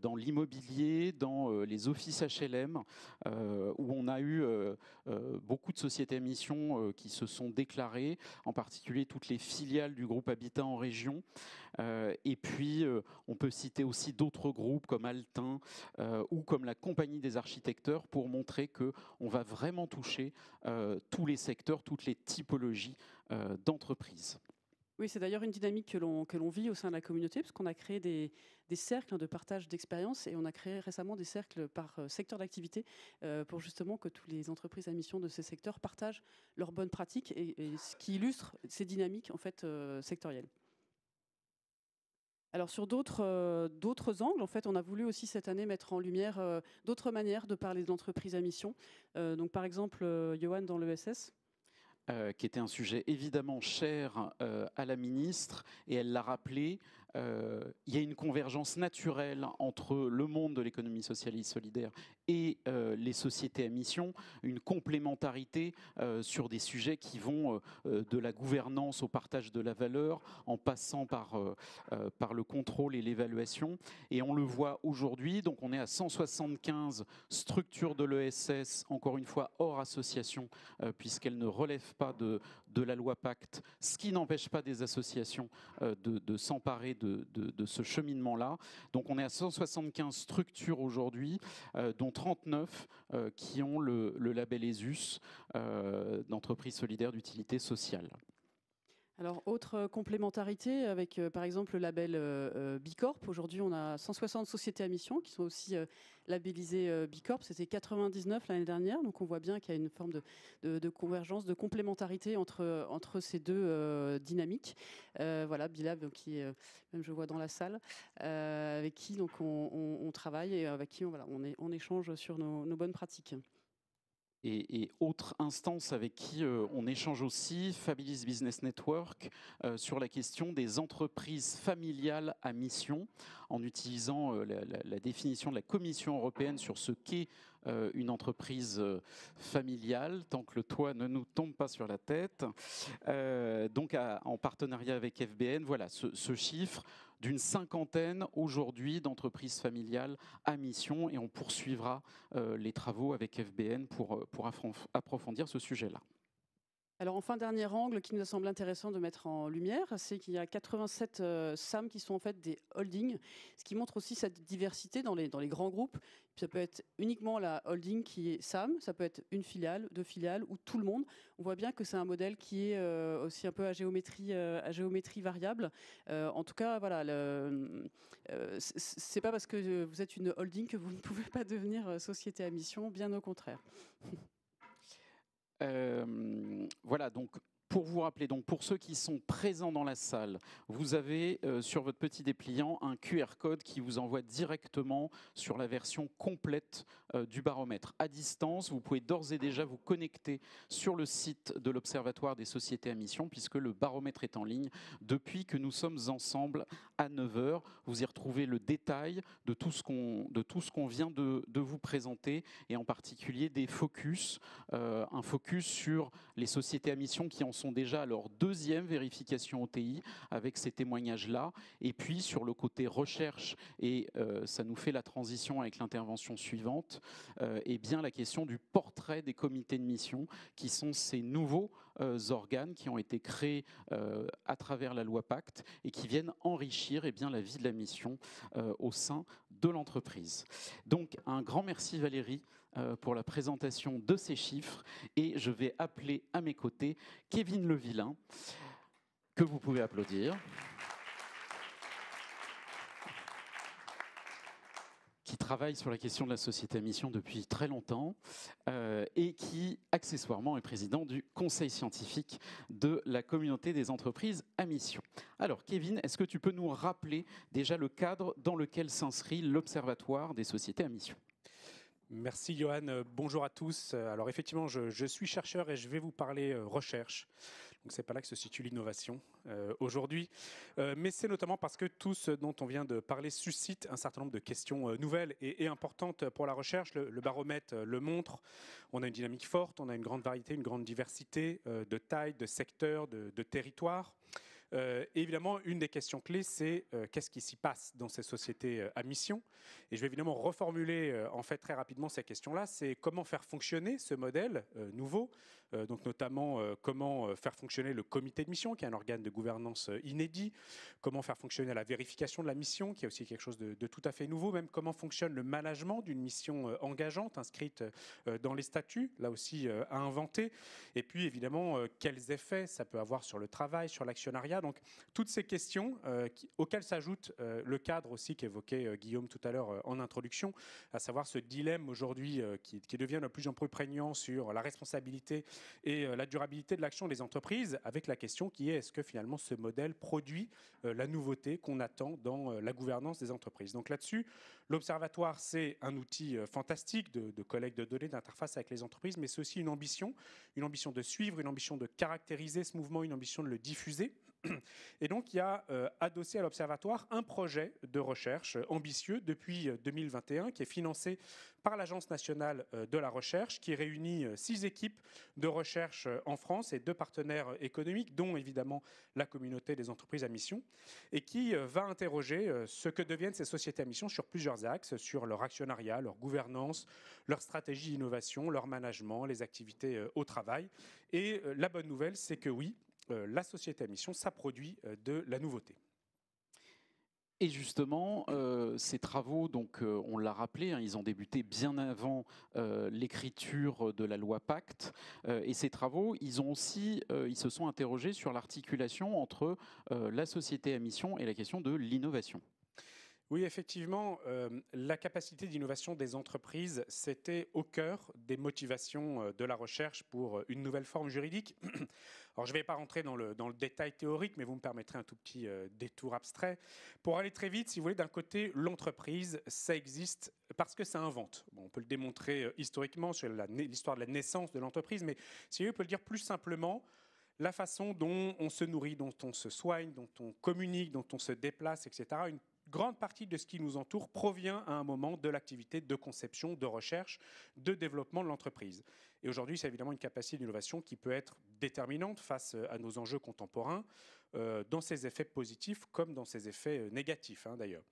dans l'immobilier, dans les offices HLM, où on a eu beaucoup de sociétés à mission qui se sont déclarées, en particulier toutes les filiales du groupe Habitat en région. Et puis, on peut citer aussi d'autres groupes comme Altin ou comme la Compagnie des architecteurs pour montrer qu'on va vraiment toucher tous les secteurs, toutes les typologies d'entreprises. Oui, c'est d'ailleurs une dynamique que l'on vit au sein de la communauté, parce qu'on a créé des cercles de partage d'expériences, et on a créé récemment des cercles par secteur d'activité pour justement que toutes les entreprises à mission de ces secteurs partagent leurs bonnes pratiques, et ce qui illustre ces dynamiques en fait sectorielles. Alors sur d'autres angles, en fait, on a voulu aussi cette année mettre en lumière d'autres manières de parler d'entreprise à mission. Donc par exemple, Johan dans l'ESS. Qui était un sujet évidemment cher à la ministre, et elle l'a rappelé, il y a une convergence naturelle entre le monde de l'économie sociale et solidaire et les sociétés à mission, une complémentarité sur des sujets qui vont de la gouvernance au partage de la valeur, en passant par le contrôle et l'évaluation. Et on le voit aujourd'hui, donc on est à 175 structures de l'ESS, encore une fois hors association, puisqu'elles ne relèvent pas de la loi Pacte, ce qui n'empêche pas des associations de s'emparer de ce cheminement-là. Donc on est à 175 structures aujourd'hui, dont 39 qui ont le label ESUS d'entreprise solidaire d'utilité sociale. Alors, autre complémentarité avec, par exemple, le label Bicorp. Aujourd'hui, on a 160 sociétés à mission qui sont aussi labellisées Bicorp. C'était 99 l'année dernière. Donc, on voit bien qu'il y a une forme de convergence, de complémentarité entre ces deux dynamiques. Voilà, Bilab, qui est, même je vois dans la salle, avec qui donc, on travaille et avec qui on échange sur nos bonnes pratiques. et autres instances avec qui on échange aussi, Fabilis Business Network, sur la question des entreprises familiales à mission, en utilisant la définition de la Commission européenne sur ce qu'est une entreprise familiale, tant que le toit ne nous tombe pas sur la tête. Donc en partenariat avec FBN, voilà ce chiffre d'une 50aine aujourd'hui d'entreprises familiales à mission, et on poursuivra les travaux avec FBN pour approfondir ce sujet-là. Alors enfin, dernier angle qui nous semble intéressant de mettre en lumière, c'est qu'il y a 87 SAM qui sont en fait des holdings, ce qui montre aussi cette diversité dans les grands groupes. Puis ça peut être uniquement la holding qui est SAM, ça peut être une filiale, deux filiales ou tout le monde. On voit bien que c'est un modèle qui est aussi un peu à géométrie variable. En tout cas, voilà, c'est pas parce que vous êtes une holding que vous ne pouvez pas devenir société à mission, bien au contraire. Voilà, donc pour vous rappeler, donc pour ceux qui sont présents dans la salle, vous avez sur votre petit dépliant un QR code qui vous envoie directement sur la version complète du baromètre. À distance, vous pouvez d'ores et déjà vous connecter sur le site de l'Observatoire des sociétés à mission, puisque le baromètre est en ligne depuis que nous sommes ensemble à 9h. Vous y retrouvez le détail de tout ce qu'on vient de vous présenter, et en particulier des focus, un focus sur les sociétés à mission qui en sont déjà à leur deuxième vérification OTI avec ces témoignages-là, et puis sur le côté recherche, et ça nous fait la transition avec l'intervention suivante, et bien la question du portrait des comités de mission, qui sont ces nouveaux organes qui ont été créés à travers la loi Pacte et qui viennent enrichir bien la vie de la mission au sein de l'entreprise. Donc un grand merci Valérie pour la présentation de ces chiffres, et je vais appeler à mes côtés Kevin Levillain, que vous pouvez applaudir, qui travaille sur la question de la société à mission depuis très longtemps et qui, accessoirement, est président du conseil scientifique de la communauté des entreprises à mission. Alors, Kevin, est-ce que tu peux nous rappeler déjà le cadre dans lequel s'inscrit l'Observatoire des sociétés à mission ? Merci Johan, bonjour à tous. Alors effectivement, je suis chercheur et je vais vous parler recherche. Donc c'est pas là que se situe l'innovation aujourd'hui, mais c'est notamment parce que tout ce dont on vient de parler suscite un certain nombre de questions nouvelles et importantes pour la recherche. Le baromètre le montre, on a une dynamique forte, on a une grande variété, une grande diversité de tailles, de secteurs, de territoires. Évidemment, une des questions clés, c'est qu'est-ce qui s'y passe dans ces sociétés à mission. Et je vais évidemment reformuler en fait très rapidement ces questions-là. C'est comment faire fonctionner ce modèle nouveau, donc notamment comment faire fonctionner le comité de mission, qui est un organe de gouvernance inédit, comment faire fonctionner la vérification de la mission, qui est aussi quelque chose de tout à fait nouveau, même comment fonctionne le management d'une mission engageante, inscrite dans les statuts, là aussi à inventer. Et puis évidemment, quels effets ça peut avoir sur le travail, sur l'actionnariat. Donc toutes ces questions auxquelles s'ajoute le cadre aussi qu'évoquait Guillaume tout à l'heure en introduction, à savoir ce dilemme aujourd'hui qui devient de plus en plus prégnant sur la responsabilité et la durabilité de l'action des entreprises, avec la question qui est est-ce que finalement ce modèle produit la nouveauté qu'on attend dans la gouvernance des entreprises. Donc là-dessus, l'Observatoire, c'est un outil fantastique de collecte de données, d'interface avec les entreprises, mais c'est aussi une ambition de suivre, une ambition de caractériser ce mouvement, une ambition de le diffuser. Et donc, il y a adossé à l'Observatoire un projet de recherche ambitieux depuis 2021 qui est financé par l'Agence nationale de la recherche, qui réunit 6 équipes de recherche en France et 2 partenaires économiques, dont évidemment la communauté des entreprises à mission, et qui va interroger ce que deviennent ces sociétés à mission sur plusieurs axes, sur leur actionnariat, leur gouvernance, leur stratégie d'innovation, leur management, les activités au travail. Et la bonne nouvelle, c'est que oui, la société à mission, ça produit de la nouveauté. Et justement, ces travaux, donc, on l'a rappelé, hein, ils ont débuté bien avant l'écriture de la loi Pacte. Et ces travaux, ils se sont interrogés sur l'articulation entre la société à mission et la question de l'innovation. Oui, effectivement, la capacité d'innovation des entreprises, c'était au cœur des motivations de la recherche pour une nouvelle forme juridique. Alors, je ne vais pas rentrer dans le détail théorique, mais vous me permettrez un tout petit détour abstrait. Pour aller très vite, si vous voulez, d'un côté, l'entreprise, ça existe parce que ça invente. Bon, on peut le démontrer historiquement sur l'histoire de la naissance de l'entreprise, mais si vous voulez, on peut le dire plus simplement, la façon dont on se nourrit, dont on se soigne, dont on communique, dont on se déplace, etc., une grande partie de ce qui nous entoure provient à un moment de l'activité de conception, de recherche, de développement de l'entreprise. Et aujourd'hui, c'est évidemment une capacité d'innovation qui peut être déterminante face à nos enjeux contemporains, dans ses effets positifs comme dans ses effets négatifs, d'ailleurs.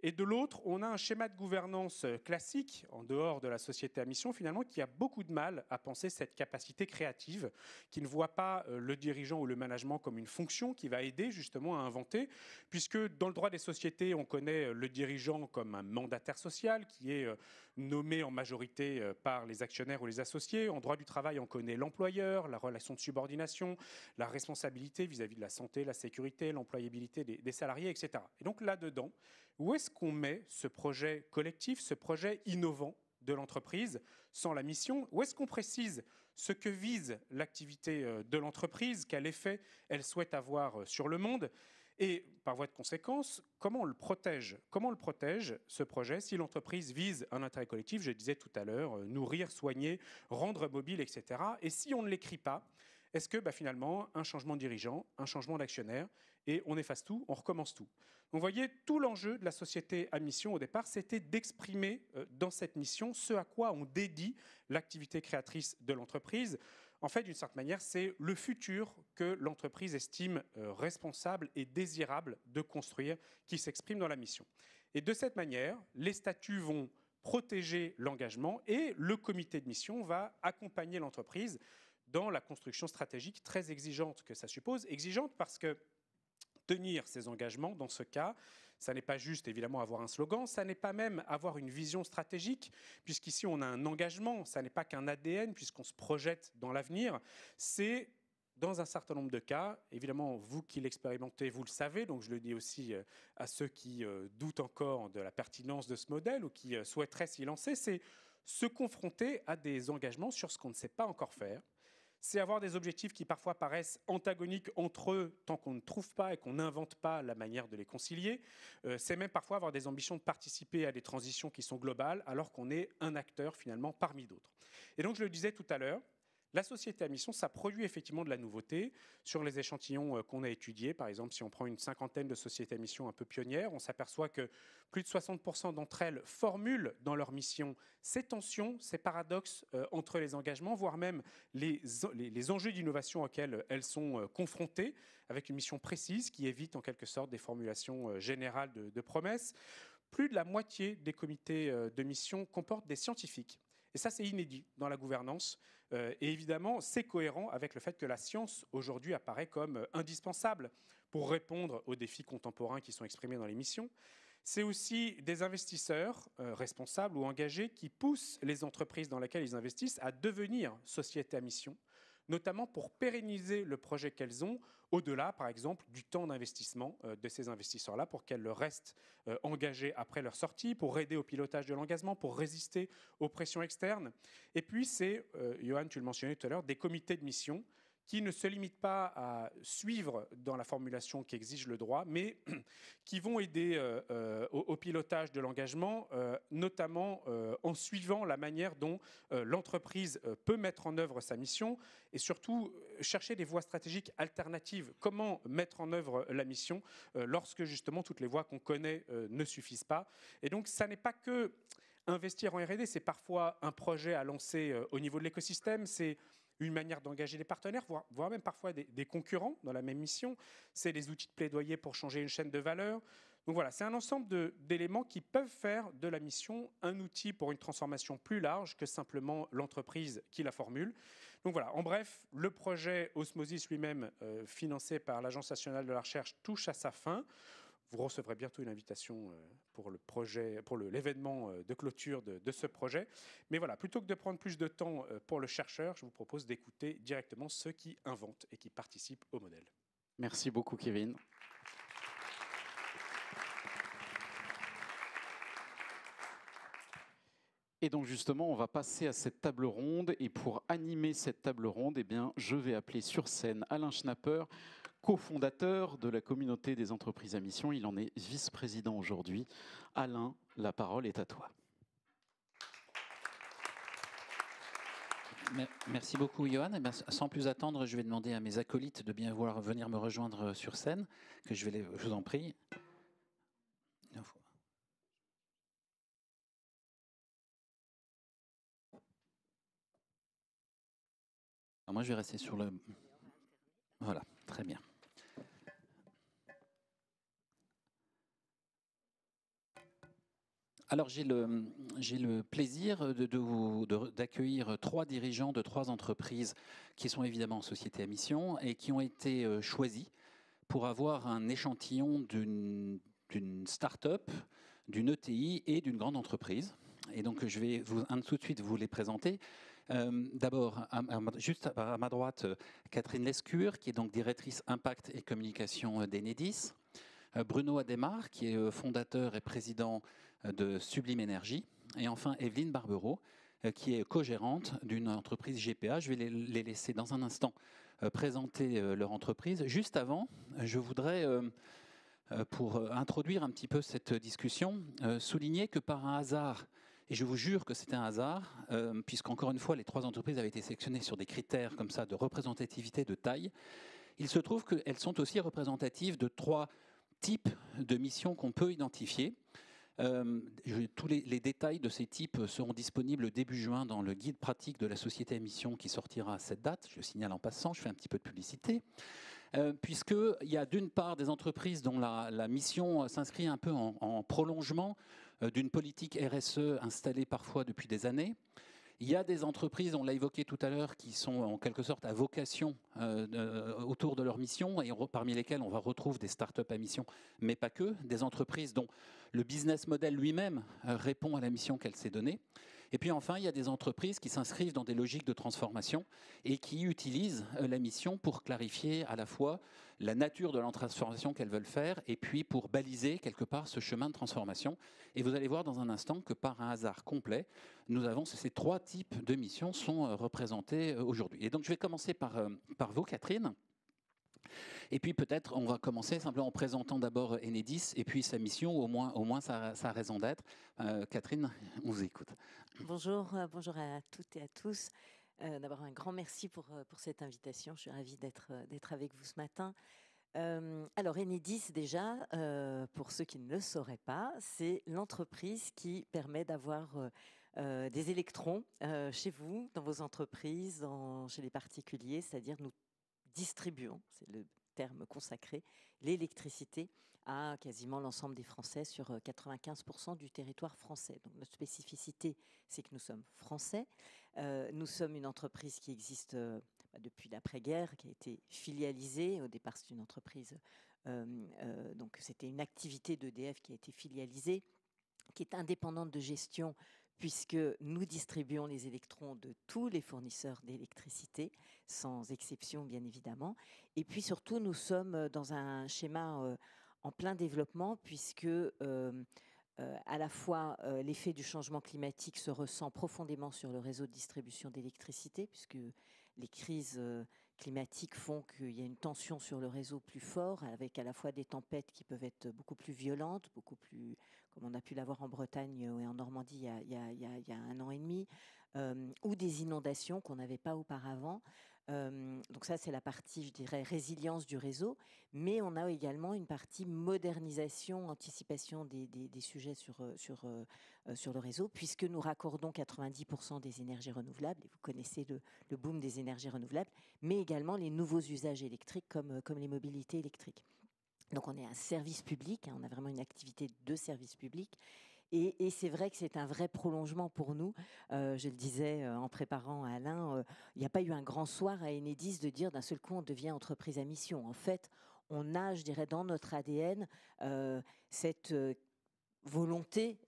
Et de l'autre, on a un schéma de gouvernance classique, en dehors de la société à mission, finalement, qui a beaucoup de mal à penser cette capacité créative, qui ne voit pas le dirigeant ou le management comme une fonction qui va aider justement à inventer, puisque dans le droit des sociétés, on connaît le dirigeant comme un mandataire social qui est nommé en majorité par les actionnaires ou les associés. En droit du travail, on connaît l'employeur, la relation de subordination, la responsabilité vis-à-vis de la santé, la sécurité, l'employabilité des salariés, etc. Et donc là-dedans, où est-ce qu'on met ce projet collectif, ce projet innovant de l'entreprise sans la mission? Où est-ce qu'on précise ce que vise l'activité de l'entreprise, quel effet elle souhaite avoir sur le monde? Et par voie de conséquence, comment on le protège? Comment on le protège, ce projet, si l'entreprise vise un intérêt collectif, je disais tout à l'heure, nourrir, soigner, rendre mobile, etc. Et si on ne l'écrit pas, est-ce que finalement, un changement de dirigeant, un changement d'actionnaire, et on efface tout, on recommence tout? Donc, vous voyez, tout l'enjeu de la société à mission au départ, c'était d'exprimer dans cette mission ce à quoi on dédie l'activité créatrice de l'entreprise. En fait, d'une certaine manière, c'est le futur que l'entreprise estime responsable et désirable de construire qui s'exprime dans la mission. Et de cette manière, les statuts vont protéger l'engagement et le comité de mission va accompagner l'entreprise dans la construction stratégique très exigeante que ça suppose. Exigeante parce que tenir ses engagements, dans ce cas, ça n'est pas juste évidemment avoir un slogan, ça n'est pas même avoir une vision stratégique, puisqu'ici on a un engagement, ça n'est pas qu'un ADN, puisqu'on se projette dans l'avenir, c'est dans un certain nombre de cas, évidemment vous qui l'expérimentez, vous le savez, donc je le dis aussi à ceux qui doutent encore de la pertinence de ce modèle ou qui souhaiteraient s'y lancer, c'est se confronter à des engagements sur ce qu'on ne sait pas encore faire. C'est avoir des objectifs qui parfois paraissent antagoniques entre eux tant qu'on ne trouve pas et qu'on n'invente pas la manière de les concilier. C'est même parfois avoir des ambitions de participer à des transitions qui sont globales alors qu'on est un acteur finalement parmi d'autres. Et donc je le disais tout à l'heure, la société à mission, ça produit effectivement de la nouveauté. Sur les échantillons qu'on a étudiés, par exemple, si on prend une cinquantaine de sociétés à mission un peu pionnières, on s'aperçoit que plus de 60% d'entre elles formulent dans leur mission ces tensions, ces paradoxes entre les engagements, voire même les enjeux d'innovation auxquels elles sont confrontées, avec une mission précise qui évite en quelque sorte des formulations générales de promesses. Plus de la moitié des comités de mission comportent des scientifiques. Et ça, c'est inédit dans la gouvernance. Et évidemment, c'est cohérent avec le fait que la science, aujourd'hui, apparaît comme indispensable pour répondre aux défis contemporains qui sont exprimés dans les missions. C'est aussi des investisseurs responsables ou engagés qui poussent les entreprises dans lesquelles ils investissent à devenir sociétés à mission, notamment pour pérenniser le projet qu'elles ont, au-delà, par exemple, du temps d'investissement de ces investisseurs-là, pour qu'elles restent engagées après leur sortie, pour aider au pilotage de l'engagement, pour résister aux pressions externes. Et puis, c'est, Johan, tu le mentionnais tout à l'heure, des comités de mission qui ne se limitent pas à suivre dans la formulation qu'exige le droit, mais qui vont aider au pilotage de l'engagement, notamment en suivant la manière dont l'entreprise peut mettre en œuvre sa mission et surtout chercher des voies stratégiques alternatives. Comment mettre en œuvre la mission lorsque justement toutes les voies qu'on connaît ne suffisent pas. Et donc ça n'est pas que investir en R&D, c'est parfois un projet à lancer au niveau de l'écosystème, c'est une manière d'engager des partenaires, voire même parfois des concurrents dans la même mission. C'est des outils de plaidoyer pour changer une chaîne de valeur. Donc voilà, c'est un ensemble d'éléments qui peuvent faire de la mission un outil pour une transformation plus large que simplement l'entreprise qui la formule. Donc voilà, en bref, le projet Osmosis lui-même, financé par l'Agence nationale de la recherche, touche à sa fin. Vous recevrez bientôt une invitation pour l'événement de clôture de ce projet. Mais voilà, plutôt que de prendre plus de temps pour le chercheur, je vous propose d'écouter directement ceux qui inventent et qui participent au modèle. Merci beaucoup, Kevin. Et donc justement, on va passer à cette table ronde. Et pour animer cette table ronde, eh bien, je vais appeler sur scène Alain Schnapper, cofondateur de la communauté des entreprises à mission. Il en est vice-président aujourd'hui. Alain, la parole est à toi. Merci beaucoup, Johan. Eh bien, sans plus attendre, je vais demander à mes acolytes de bien vouloir venir me rejoindre sur scène, que je vous en prie. Alors moi, je vais rester sur le... Voilà, très bien. Alors, j'ai le plaisir d'accueillir 3 dirigeants de 3 entreprises qui sont évidemment en société à mission et qui ont été choisis pour avoir un échantillon d'une start-up, d'une ETI et d'une grande entreprise. Et donc, je vais tout de suite vous les présenter. D'abord, juste à ma droite, Catherine Lescure, qui est donc directrice Impact et Communication d'Enedis. Bruno Ademar, qui est fondateur et président de Sublime Énergie. Et enfin, Evelyne Barbereau, qui est co-gérante d'une entreprise GPA. Je vais les laisser dans un instant présenter leur entreprise. Juste avant, je voudrais, pour introduire un petit peu cette discussion, souligner que par un hasard, et je vous jure que c'est un hasard, puisqu'encore une fois, les 3 entreprises avaient été sélectionnées sur des critères comme ça de représentativité de taille, il se trouve qu'elles sont aussi représentatives de 3 types de missions qu'on peut identifier. Tous les détails de ces types seront disponibles début juin dans le guide pratique de la société à mission qui sortira à cette date. Je le signale en passant, je fais un petit peu de publicité. Puisqu'il y a d'une part des entreprises dont la mission s'inscrit un peu en prolongement d'une politique RSE installée parfois depuis des années. Il y a des entreprises, on l'a évoqué tout à l'heure, qui sont en quelque sorte à vocation autour de leur mission et parmi lesquelles on retrouve des startups à mission, mais pas que, des entreprises dont le business model lui-même répond à la mission qu'elle s'est donnée. Et puis enfin, il y a des entreprises qui s'inscrivent dans des logiques de transformation et qui utilisent la mission pour clarifier à la fois la nature de la transformation qu'elles veulent faire et puis pour baliser quelque part ce chemin de transformation. Et vous allez voir dans un instant que par un hasard complet, nous avons ces 3 types de missions sont représentés aujourd'hui. Et donc je vais commencer par vous, Catherine. Et puis peut-être on va commencer simplement en présentant d'abord Enedis et puis sa mission, au moins sa raison d'être. Catherine, on vous écoute. Bonjour à toutes et à tous. D'abord un grand merci pour cette invitation. Je suis ravie d'être avec vous ce matin. Alors Enedis déjà, pour ceux qui ne le sauraient pas, c'est l'entreprise qui permet d'avoir des électrons chez vous, dans vos entreprises, chez les particuliers, c'est-à-dire nous distribuons, c'est le terme consacré, l'électricité à quasiment l'ensemble des Français sur 95% du territoire français. Donc notre spécificité, c'est que nous sommes français. Nous sommes une entreprise qui existe depuis l'après-guerre, qui a été filialisée. Au départ, c'est une entreprise, donc c'était une activité d'EDF qui a été filialisée, qui est indépendante de gestion, puisque nous distribuons les électrons de tous les fournisseurs d'électricité, sans exception bien évidemment. Et puis surtout, nous sommes dans un schéma en plein développement, puisque à la fois l'effet du changement climatique se ressent profondément sur le réseau de distribution d'électricité, puisque les crises climatiques font qu'il y a une tension sur le réseau plus fort, avec à la fois des tempêtes qui peuvent être beaucoup plus violentes, beaucoup plus, comme on a pu l'avoir en Bretagne et en Normandie il y a 1 an et demi, ou des inondations qu'on n'avait pas auparavant. Donc ça, c'est la partie, je dirais, résilience du réseau, mais on a également une partie modernisation, anticipation des sujets sur le réseau, puisque nous raccordons 90% des énergies renouvelables, et vous connaissez le boom des énergies renouvelables, mais également les nouveaux usages électriques comme les mobilités électriques. Donc on est un service public, on a vraiment une activité de service public. Et c'est vrai que c'est un vrai prolongement pour nous. Je le disais en préparant à Alain, il n'y a pas eu un grand soir à Enedis de dire d'un seul coup on devient entreprise à mission. En fait, on a, je dirais, dans notre ADN cette volonté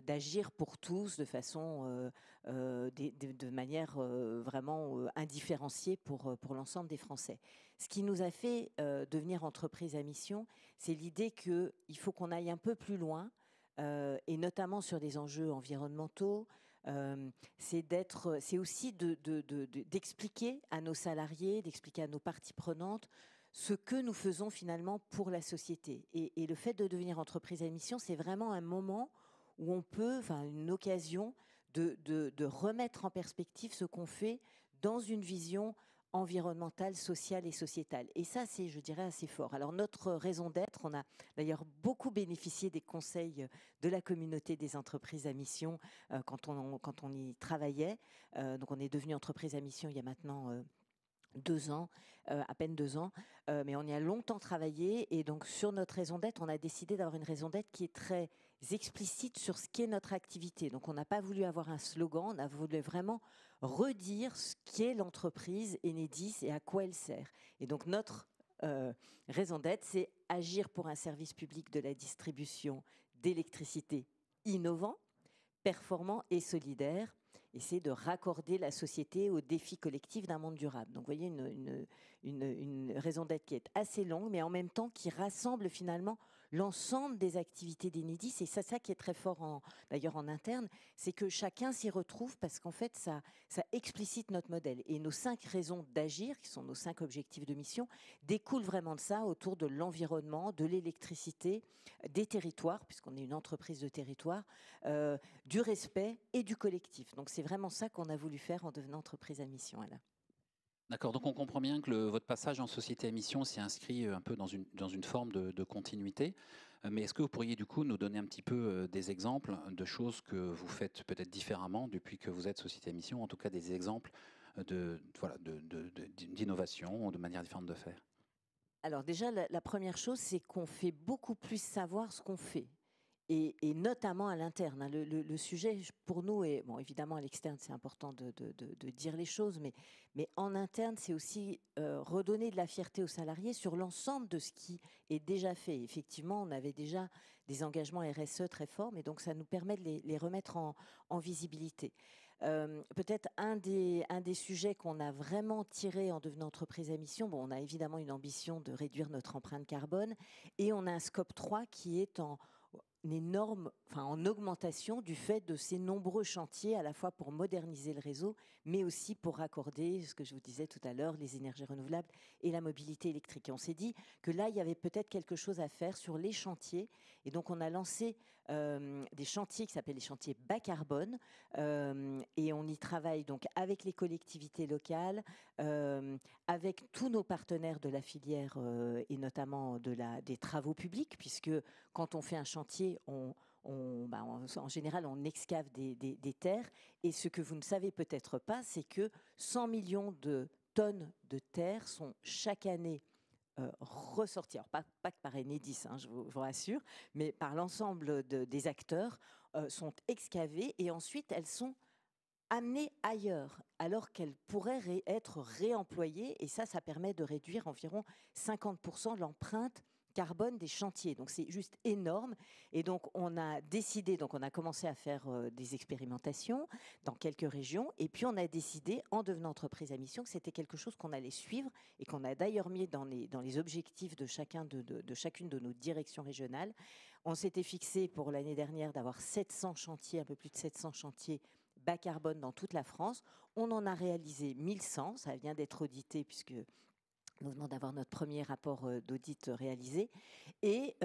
d'agir pour tous de façon, de manière vraiment indifférenciée pour l'ensemble des Français. Ce qui nous a fait devenir entreprise à mission, c'est l'idée qu'il faut qu'on aille un peu plus loin, et notamment sur des enjeux environnementaux, c'est aussi d'expliquer à nos salariés, d'expliquer à nos parties prenantes ce que nous faisons finalement pour la société. Et le fait de devenir entreprise à mission, c'est vraiment un moment où on peut, une occasion de remettre en perspective ce qu'on fait dans une vision environnementale, sociale et sociétale. Et ça, c'est, je dirais, assez fort. Alors, notre raison d'être, on a d'ailleurs beaucoup bénéficié des conseils de la communauté des entreprises à mission quand on y travaillait. Donc, on est devenu entreprise à mission il y a maintenant 2 ans, à peine 2 ans, mais on y a longtemps travaillé. Et donc, sur notre raison d'être, on a décidé d'avoir une raison d'être qui est très explicite sur ce qu'est notre activité. Donc, on n'a pas voulu avoir un slogan, on a voulu vraiment redire ce qu'est l'entreprise Enedis et à quoi elle sert. Et donc, notre raison d'être, c'est agir pour un service public de la distribution d'électricité innovant, performant et solidaire, et c'est de raccorder la société aux défis collectifs d'un monde durable. Donc, vous voyez, une raison d'être qui est assez longue, mais en même temps qui rassemble finalement l'ensemble des activités d'Enedis. Et c'est ça qui est très fort, d'ailleurs en interne, c'est que chacun s'y retrouve parce qu'en fait, ça explicite notre modèle. Et nos 5 raisons d'agir, qui sont nos 5 objectifs de mission, découlent vraiment de ça, autour de l'environnement, de l'électricité, des territoires, puisqu'on est une entreprise de territoire, du respect et du collectif. Donc, c'est vraiment ça qu'on a voulu faire en devenant entreprise à mission, Alain. D'accord, donc on comprend bien que votre passage en société à mission s'est inscrit un peu dans une forme de continuité. Mais est-ce que vous pourriez du coup nous donner un petit peu des exemples de choses que vous faites peut-être différemment depuis que vous êtes société à mission, en tout cas des exemples d'innovation ou de manière différente de faire? Alors déjà, la première chose, c'est qu'on fait beaucoup plus savoir ce qu'on fait. Et notamment à l'interne. Le sujet, pour nous, est, bon, évidemment, à l'externe, c'est important de dire les choses, mais en interne, c'est aussi redonner de la fierté aux salariés sur l'ensemble de ce qui est déjà fait. Effectivement, on avait déjà des engagements RSE très forts, mais donc ça nous permet de les remettre en visibilité. Peut-être un des sujets qu'on a vraiment tiré en devenant entreprise à mission, bon, on a évidemment une ambition de réduire notre empreinte carbone, et on a un scope 3 qui est en augmentation du fait de ces nombreux chantiers, à la fois pour moderniser le réseau, mais aussi pour raccorder, ce que je vous disais tout à l'heure, les énergies renouvelables et la mobilité électrique. Et on s'est dit que là, il y avait peut-être quelque chose à faire sur les chantiers. Et donc, on a lancé des chantiers qui s'appellent les chantiers bas carbone. Et on y travaille donc avec les collectivités locales, avec tous nos partenaires de la filière et notamment des travaux publics, puisque quand on fait un chantier, en général, on excave des terres. Et ce que vous ne savez peut-être pas, c'est que 100 millions de tonnes de terre sont chaque année ressorties. Alors, pas que par Enedis, je vous rassure, mais par l'ensemble des acteurs, sont excavées et ensuite elles sont amenées ailleurs, alors qu'elles pourraient être réemployées. Et ça permet de réduire environ 50% l'empreinte carbone des chantiers. Donc c'est juste énorme. Et donc on a décidé, donc on a commencé à faire des expérimentations dans quelques régions. Et puis on a décidé, en devenant entreprise à mission, que c'était quelque chose qu'on allait suivre et qu'on a d'ailleurs mis dans les objectifs de chacune de nos directions régionales. On s'était fixé pour l'année dernière d'avoir 700 chantiers, un peu plus de 700 chantiers bas carbone dans toute la France. On en a réalisé 1100. Ça vient d'être audité puisque nous venons d'avoir notre premier rapport d'audit réalisé. Et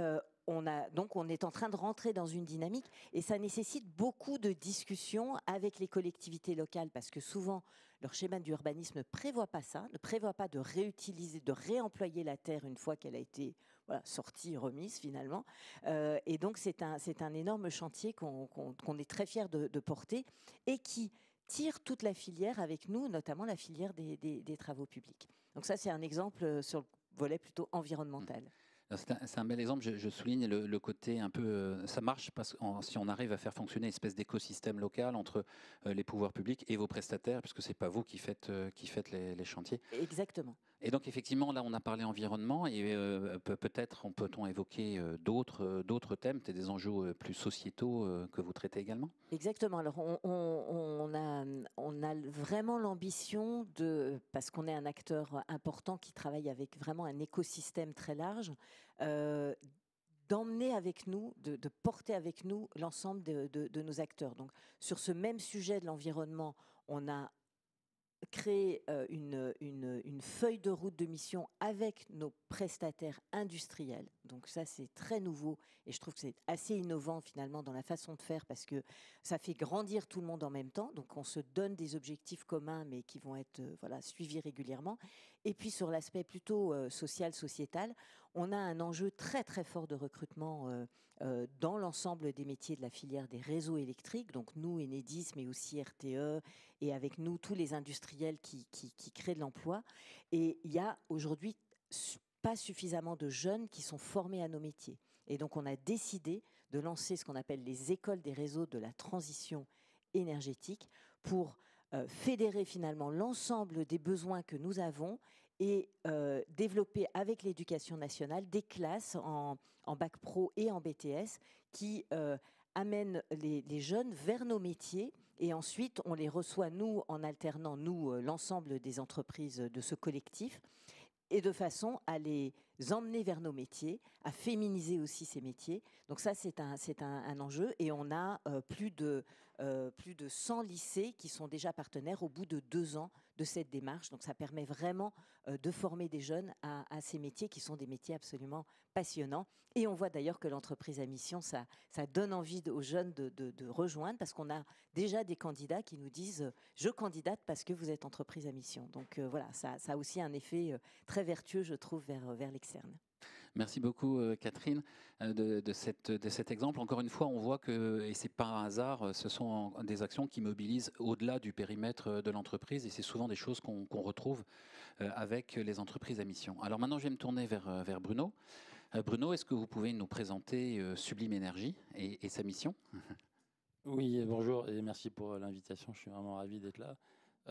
on est en train de rentrer dans une dynamique et ça nécessite beaucoup de discussions avec les collectivités locales parce que souvent, leur schéma d'urbanisme ne prévoit pas ça, ne prévoit pas de réutiliser, de réemployer la terre une fois qu'elle a été sortie, remise finalement. Et donc, c'est un énorme chantier qu'on est très fiers de porter et qui tire toute la filière avec nous, notamment la filière des travaux publics. Donc ça, c'est un exemple sur le volet plutôt environnemental. C'est un bel exemple. Je souligne le côté un peu. Ça marche parce que si on arrive à faire fonctionner une espèce d'écosystème local entre les pouvoirs publics et vos prestataires, puisque c'est pas vous qui faites les chantiers. Exactement. Et donc effectivement, là, on a parlé environnement et peut-être peut-on évoquer d'autres thèmes, peut-être des enjeux plus sociétaux que vous traitez également. Exactement. Alors on a vraiment l'ambition parce qu'on est un acteur important qui travaille avec vraiment un écosystème très large, d'emmener avec nous, de porter avec nous l'ensemble de nos acteurs. Donc, sur ce même sujet de l'environnement, on a créé une feuille de route de mission avec nos prestataires industriels. Donc ça, c'est très nouveau et je trouve que c'est assez innovant finalement dans la façon de faire parce que ça fait grandir tout le monde en même temps. Donc on se donne des objectifs communs mais qui vont être suivis régulièrement. Et puis sur l'aspect plutôt social, sociétal, on a un enjeu très très fort de recrutement dans l'ensemble des métiers de la filière des réseaux électriques. Donc nous, Enedis, mais aussi RTE, et avec nous, tous les industriels qui créent de l'emploi. Et il y a aujourd'hui pas suffisamment de jeunes qui sont formés à nos métiers. Et donc on a décidé de lancer ce qu'on appelle les écoles des réseaux de la transition énergétique pour fédérer finalement l'ensemble des besoins que nous avons et développer avec l'éducation nationale des classes en bac pro et en BTS qui amènent les jeunes vers nos métiers. Et ensuite, on les reçoit, nous, en alternant, nous, l'ensemble des entreprises de ce collectif, et de façon à les emmener vers nos métiers, à féminiser aussi ces métiers. Donc ça, c'est un enjeu. Et on a plus de 100 lycées qui sont déjà partenaires au bout de 2 ans de cette démarche. Donc ça permet vraiment de former des jeunes à ces métiers qui sont des métiers absolument passionnants. Et on voit d'ailleurs que l'entreprise à mission, ça donne envie aux jeunes de rejoindre parce qu'on a déjà des candidats qui nous disent « je candidate parce que vous êtes entreprise à mission ». Donc voilà, ça a aussi un effet très vertueux, je trouve, vers l'externe. Merci beaucoup Catherine de cet exemple. Encore une fois, on voit que, et c'est pas un hasard, ce sont des actions qui mobilisent au-delà du périmètre de l'entreprise et c'est souvent des choses qu'on retrouve avec les entreprises à mission. Alors maintenant, je vais me tourner vers Bruno. Bruno, est-ce que vous pouvez nous présenter Sublime Énergie et sa mission ? Oui, bonjour et merci pour l'invitation. Je suis vraiment ravi d'être là.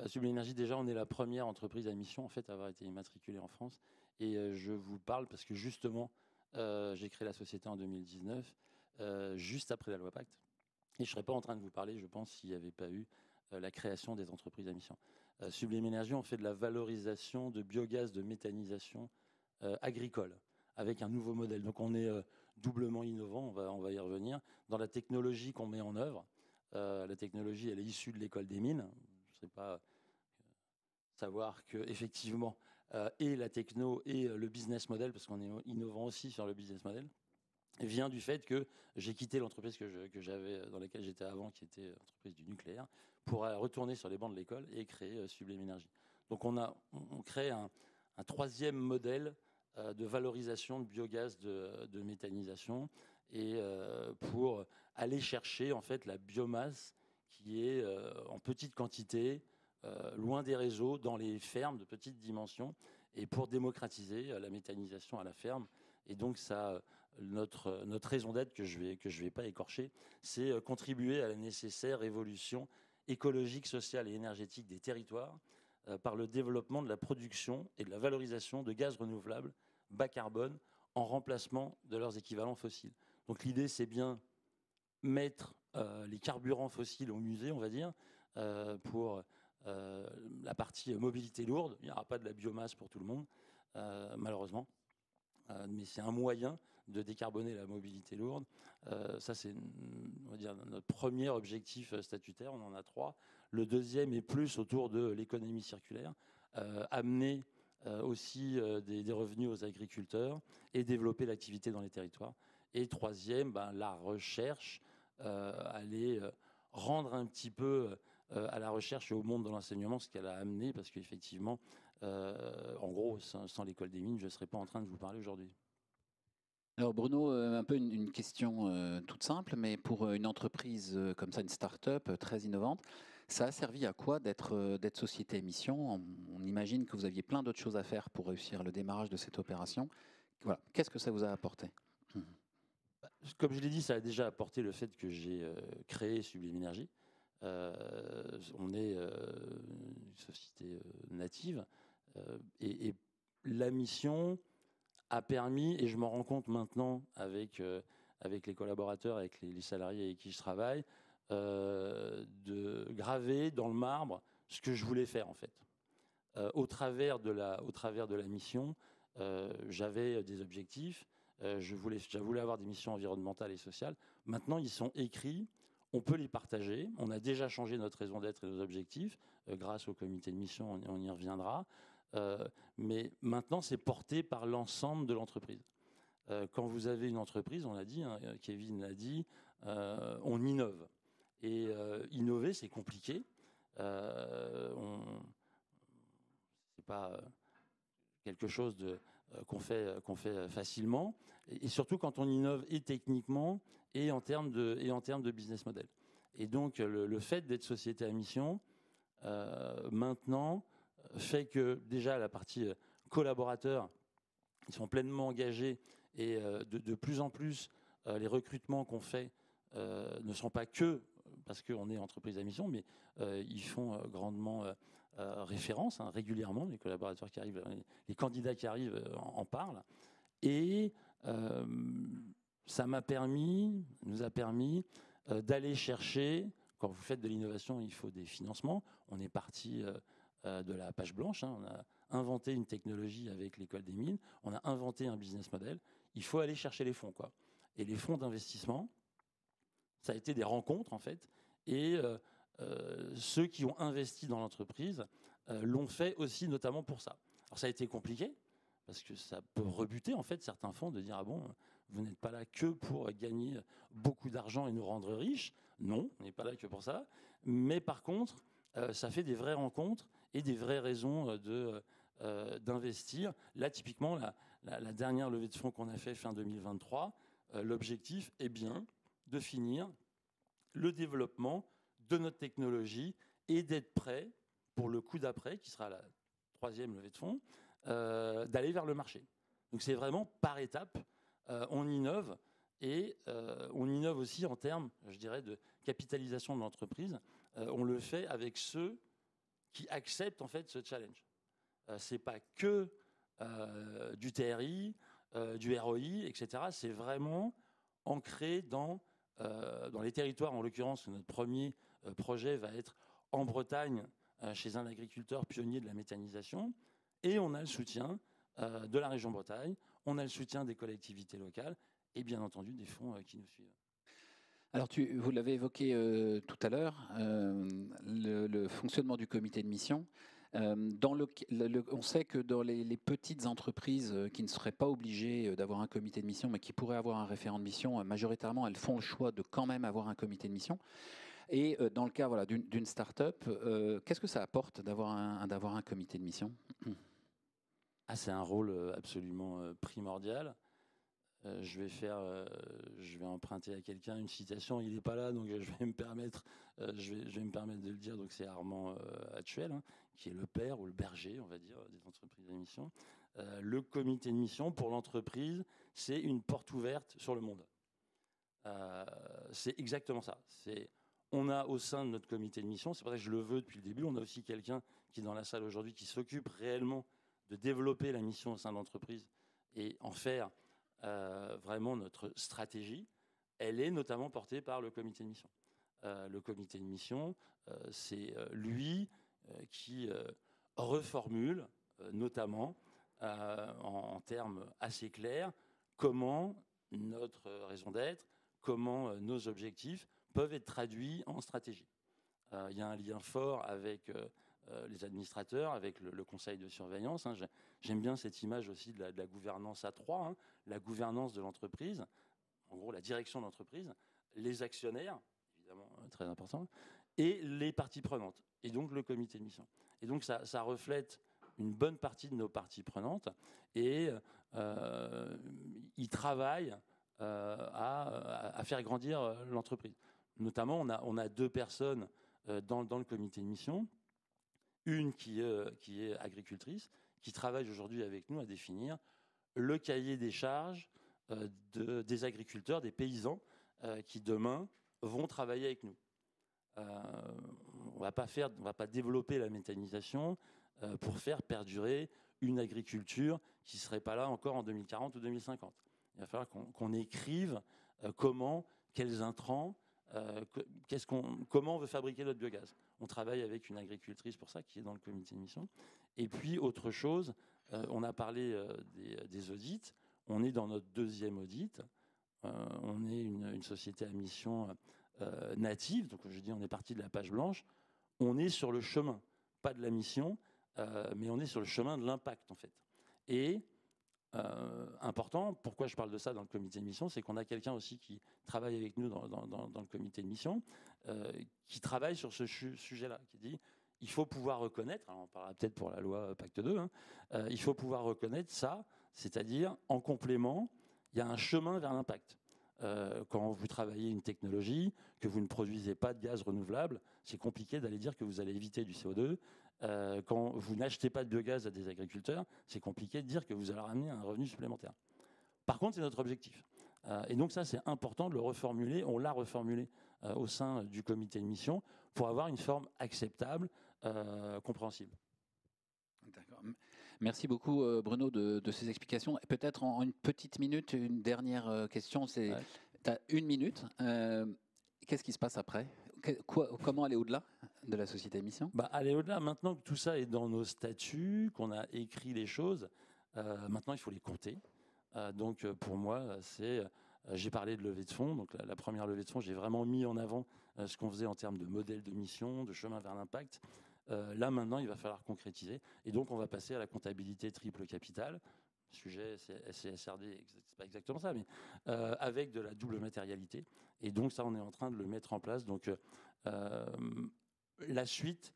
Sublime Énergie, déjà, on est la première entreprise à mission en fait, à avoir été immatriculée en France. Et je vous parle parce que justement, j'ai créé la société en 2019, juste après la loi Pacte. Et je ne serais pas en train de vous parler, je pense, s'il n'y avait pas eu la création des entreprises à mission. Sublime Énergie, on fait de la valorisation de biogaz, de méthanisation agricole, avec un nouveau modèle. Donc on est doublement innovant, on va y revenir. Dans la technologie qu'on met en œuvre, la technologie, elle est issue de l'école des mines. Je ne sais pas savoir qu'effectivement, et la techno et le business model, parce qu'on est innovant aussi sur le business model, vient du fait que j'ai quitté l'entreprise que j'avais, dans laquelle j'étais avant, qui était l'entreprise du nucléaire, pour retourner sur les bancs de l'école et créer Sublime Énergie. Donc on crée un troisième modèle de valorisation de biogaz de méthanisation et pour aller chercher en fait la biomasse qui est en petite quantité, loin des réseaux, dans les fermes de petite dimension, et pour démocratiser la méthanisation à la ferme. Et donc ça, notre raison d'être, que je vais pas écorcher, c'est contribuer à la nécessaire évolution écologique, sociale et énergétique des territoires par le développement de la production et de la valorisation de gaz renouvelables bas carbone en remplacement de leurs équivalents fossiles. Donc l'idée, c'est bien mettre les carburants fossiles au musée, on va dire, pour la partie mobilité lourde. Il n'y aura pas de la biomasse pour tout le monde, malheureusement. Mais c'est un moyen de décarboner la mobilité lourde. Ça, c'est, on va dire, notre premier objectif statutaire. On en a 3. Le deuxième est plus autour de l'économie circulaire, amener aussi des revenus aux agriculteurs et développer l'activité dans les territoires. Et troisième, la recherche, aller rendre un petit peu à la recherche et au monde de l'enseignement ce qu'elle a amené, parce qu'effectivement, en gros, sans l'école des mines, je ne serais pas en train de vous parler aujourd'hui. Alors Bruno, un peu une question toute simple, mais pour une entreprise comme ça, une start-up très innovante, ça a servi à quoi d'être société à mission ? On imagine que vous aviez plein d'autres choses à faire pour réussir le démarrage de cette opération. Voilà. Qu'est-ce que ça vous a apporté ? Comme je l'ai dit, ça a déjà apporté le fait que j'ai créé Sublime Énergie. On est une société native et la mission a permis, et je m'en rends compte maintenant avec les collaborateurs, avec les salariés avec qui je travaille, de graver dans le marbre ce que je voulais faire en fait. Au travers de la mission, j'avais des objectifs, je voulais avoir des missions environnementales et sociales. Maintenant, ils sont écrits, on peut les partager. On a déjà changé notre raison d'être et nos objectifs grâce au comité de mission, on y reviendra. Mais maintenant, c'est porté par l'ensemble de l'entreprise. Quand vous avez une entreprise, on l'a dit, hein, Kevin l'a dit, on innove. Et innover, c'est compliqué. C'est pas quelque chose qu'on fait facilement. Et surtout quand on innove et techniquement et en termes de business model. Et donc le fait d'être société à mission maintenant fait que déjà la partie collaborateurs, ils sont pleinement engagés et de plus en plus les recrutements qu'on fait ne sont pas que parce qu'on est entreprise à mission, mais ils font grandement référence régulièrement. Les collaborateurs qui arrivent, les candidats qui arrivent en parlent. Et ça nous a permis d'aller chercher, quand vous faites de l'innovation, il faut des financements. On est parti de la page blanche, on a inventé une technologie avec l'école des mines, on a inventé un business model. Il faut aller chercher les fonds, quoi. Et les fonds d'investissement, ça a été des rencontres, en fait. Et ceux qui ont investi dans l'entreprise l'ont fait aussi, notamment pour ça. Alors, ça a été compliqué, parce que ça peut rebuter, en fait, certains fonds de dire « Ah bon, vous n'êtes pas là que pour gagner beaucoup d'argent et nous rendre riches. » Non, on n'est pas là que pour ça. Mais par contre, ça fait des vraies rencontres et des vraies raisons d'investir. Là, typiquement, la dernière levée de fonds qu'on a fait fin 2023, l'objectif est bien de finir le développement de notre technologie et d'être prêt pour le coup d'après, qui sera la troisième levée de fonds, d'aller vers le marché. Donc c'est vraiment par étapes, on innove et on innove aussi en termes, je dirais, de capitalisation de l'entreprise. On le fait avec ceux qui acceptent en fait ce challenge. C'est pas que du TRI, du ROI, etc. C'est vraiment ancré dans les territoires. En l'occurrence, notre premier projet va être en Bretagne, chez un agriculteur pionnier de la méthanisation. Et on a le soutien de la région Bretagne, on a le soutien des collectivités locales et bien entendu des fonds qui nous suivent. Alors, vous l'avez évoqué tout à l'heure, le fonctionnement du comité de mission. On sait que dans les petites entreprises qui ne seraient pas obligées d'avoir un comité de mission, mais qui pourraient avoir un référent de mission, majoritairement, elles font le choix de quand même avoir un comité de mission. Et dans le cas d'une start-up, qu'est-ce que ça apporte d'avoir un comité de mission ? C'est un rôle absolument primordial. Je vais emprunter à quelqu'un une citation. Il n'est pas là, donc je vais me permettre de le dire. Donc c'est Armand Hatchuel, qui est le père ou le berger, on va dire, des entreprises de mission. Le comité de mission pour l'entreprise, c'est une porte ouverte sur le monde. C'est exactement ça. On a au sein de notre comité de mission, c'est pour ça que je le veux depuis le début, on a aussi quelqu'un qui est dans la salle aujourd'hui qui s'occupe réellement de développer la mission au sein de l'entreprise et en faire vraiment notre stratégie. Elle est notamment portée par le comité de mission. Le comité de mission, c'est lui qui reformule, notamment en termes assez clairs, comment notre raison d'être, comment nos objectifs peuvent être traduits en stratégie. Il y a un lien fort avec les administrateurs, avec le conseil de surveillance. J'aime bien cette image aussi de la gouvernance à trois, la gouvernance de l'entreprise, en gros la direction de l'entreprise, les actionnaires, évidemment très important, et les parties prenantes, et donc le comité de mission. Et donc ça reflète une bonne partie de nos parties prenantes, et ils travaillent à faire grandir l'entreprise. Notamment, on a deux personnes dans le comité de mission. Une qui est agricultrice, qui travaille aujourd'hui avec nous à définir le cahier des charges des agriculteurs, des paysans qui demain vont travailler avec nous. On va pas développer la méthanisation pour faire perdurer une agriculture qui ne serait pas là encore en 2040 ou 2050. Il va falloir qu'on écrive quels intrants, comment on veut fabriquer notre biogaz. On travaille avec une agricultrice pour ça, qui est dans le comité de mission. Et puis, autre chose, on a parlé des audits. on est dans notre deuxième audit. On est une société à mission native, donc je dis on est parti de la page blanche. On est sur le chemin, pas de la mission, mais on est sur le chemin de l'impact en fait. Et important, pourquoi je parle de ça dans le comité de mission, c'est qu'on a quelqu'un aussi qui travaille avec nous dans le comité de mission, qui travaille sur ce sujet-là, qui dit il faut pouvoir reconnaître, alors on parlera peut-être pour la loi Pacte 2, il faut pouvoir reconnaître ça, c'est-à-dire en complément, il y a un chemin vers l'impact. Quand vous travaillez une technologie, que vous ne produisez pas de gaz renouvelable, c'est compliqué d'aller dire que vous allez éviter du CO2. Quand vous n'achetez pas de biogaz à des agriculteurs, c'est compliqué de dire que vous allez ramener un revenu supplémentaire. Par contre, c'est notre objectif. Et donc ça, c'est important de le reformuler. On l'a reformulé au sein du comité de mission pour avoir une forme acceptable, compréhensible. D'accord. Merci beaucoup Bruno de ces explications. Peut-être en une petite minute, une dernière question. Tu as 1 minute. Qu'est-ce qui se passe après? Comment aller au-delà de la société à mission? Aller au-delà, maintenant que tout ça est dans nos statuts, qu'on a écrit les choses, maintenant il faut les compter. Donc pour moi, j'ai parlé de levée de fonds. Donc la première levée de fonds, j'ai vraiment mis en avant ce qu'on faisait en termes de modèle de mission, de chemin vers l'impact. Là, maintenant, il va falloir concrétiser. Et donc, on va passer à la comptabilité triple capital. Sujet CSRD, c'est pas exactement ça, mais avec de la double matérialité. Et donc, ça, on est en train de le mettre en place. Donc, la suite,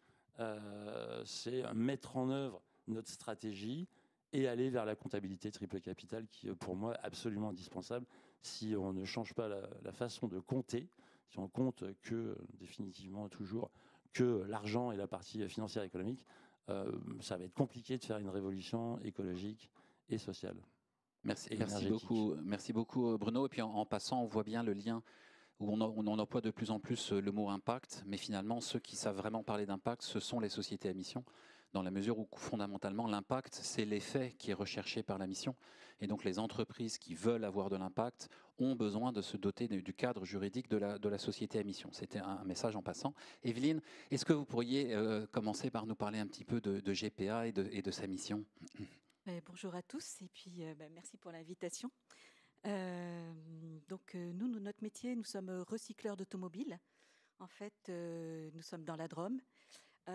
c'est mettre en œuvre notre stratégie et aller vers la comptabilité triple capital qui, pour moi, est absolument indispensable. Si on ne change pas la façon de compter, si on compte que, définitivement, toujours que l'argent et la partie financière et économique, ça va être compliqué de faire une révolution écologique et sociale. Merci beaucoup Bruno. Et puis en passant, on voit bien le lien où on emploie de plus en plus le mot impact, mais finalement, ceux qui savent vraiment parler d'impact, ce sont les sociétés à mission, dans la mesure où fondamentalement, l'impact, c'est l'effet qui est recherché par la mission. Et donc les entreprises qui veulent avoir de l'impact ont besoin de se doter du cadre juridique de la société à mission. C'était un message en passant. Evelyne, est-ce que vous pourriez commencer par nous parler un petit peu de GPA et de sa mission? Bonjour à tous et puis merci pour l'invitation. Nous, notre métier, nous sommes recycleurs d'automobiles. En fait, nous sommes dans la Drôme.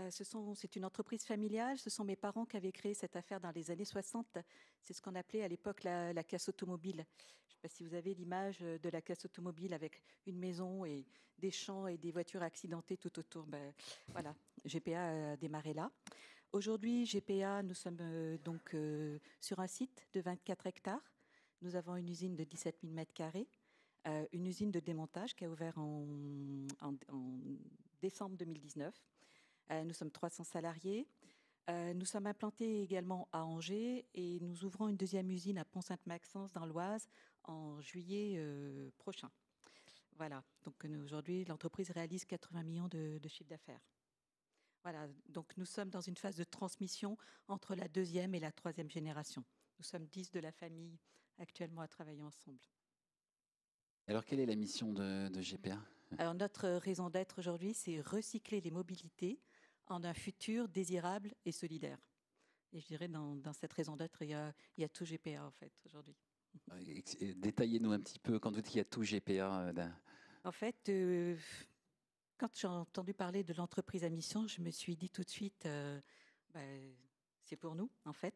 C'est une entreprise familiale. Ce sont mes parents qui avaient créé cette affaire dans les années 60. C'est ce qu'on appelait à l'époque la casse automobile. Je ne sais pas si vous avez l'image de la casse automobile avec une maison et des champs et des voitures accidentées tout autour. Voilà, GPA a démarré là. Aujourd'hui, GPA, nous sommes sur un site de 24 hectares. Nous avons une usine de 17 000 m², une usine de démontage qui a ouvert en décembre 2019. Nous sommes 300 salariés. Nous sommes implantés également à Angers et nous ouvrons une deuxième usine à Pont-Sainte-Maxence dans l'Oise en juillet prochain. Voilà, donc aujourd'hui, l'entreprise réalise 80 millions de chiffre d'affaires. Voilà, donc nous sommes dans une phase de transmission entre la deuxième et la troisième génération. Nous sommes 10 de la famille actuellement à travailler ensemble. Alors, quelle est la mission de GPA? Alors, notre raison d'être aujourd'hui, c'est recycler les mobilités en un futur désirable et solidaire. Et je dirais, dans cette raison d'être, il y a tout GPA, en fait, aujourd'hui. Détaillez-nous un petit peu, quand vous dites qu'il y a tout GPA. En fait, quand j'ai entendu parler de l'entreprise à mission, je me suis dit tout de suite, c'est pour nous, en fait.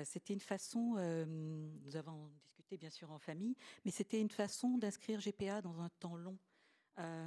C'était une façon, nous avons discuté bien sûr en famille, mais c'était une façon d'inscrire GPA dans un temps long.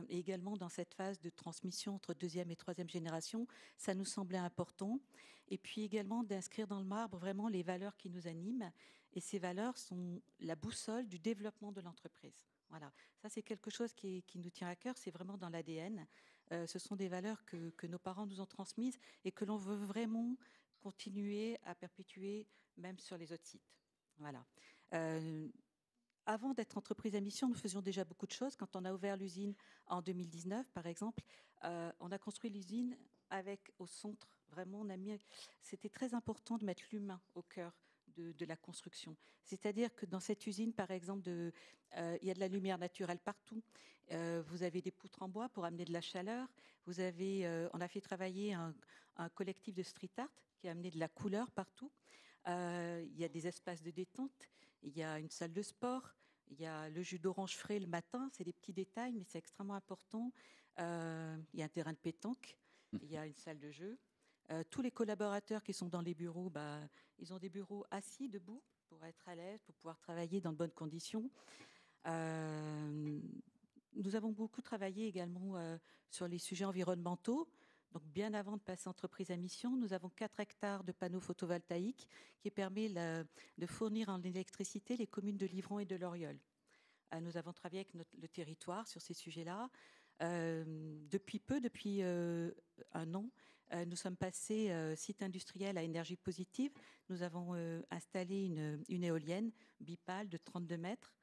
Et également dans cette phase de transmission entre deuxième et troisième génération, ça nous semblait important. Et puis également d'inscrire dans le marbre vraiment les valeurs qui nous animent. Et ces valeurs sont la boussole du développement de l'entreprise. Voilà, ça c'est quelque chose qui nous tient à cœur, c'est vraiment dans l'ADN. Ce sont des valeurs que nos parents nous ont transmises et que l'on veut vraiment continuer à perpétuer même sur les autres sites. Voilà. Avant d'être entreprise à mission, nous faisions déjà beaucoup de choses. Quand on a ouvert l'usine en 2019, par exemple, on a construit l'usine avec au centre, vraiment, c'était très important de mettre l'humain au cœur de la construction. C'est-à-dire que dans cette usine, par exemple, il y a de la lumière naturelle partout. Vous avez des poutres en bois pour amener de la chaleur. On a fait travailler un collectif de street art qui a amené de la couleur partout. Il y a des espaces de détente. il y a une salle de sport, il y a le jus d'orange frais le matin, c'est des petits détails, mais c'est extrêmement important. Il y a un terrain de pétanque, il y a une salle de jeu. Tous les collaborateurs qui sont dans les bureaux, ils ont des bureaux assis, debout, pour être à l'aise, pour pouvoir travailler dans de bonnes conditions. Nous avons beaucoup travaillé également sur les sujets environnementaux. Donc, bien avant de passer entreprise à mission, nous avons 4 hectares de panneaux photovoltaïques qui permet de fournir en électricité les communes de Livron et de Loriol. Nous avons travaillé avec le territoire sur ces sujets-là. Depuis un an, nous sommes passés site industriel à énergie positive. Nous avons installé une éolienne bipale de 32 mètres,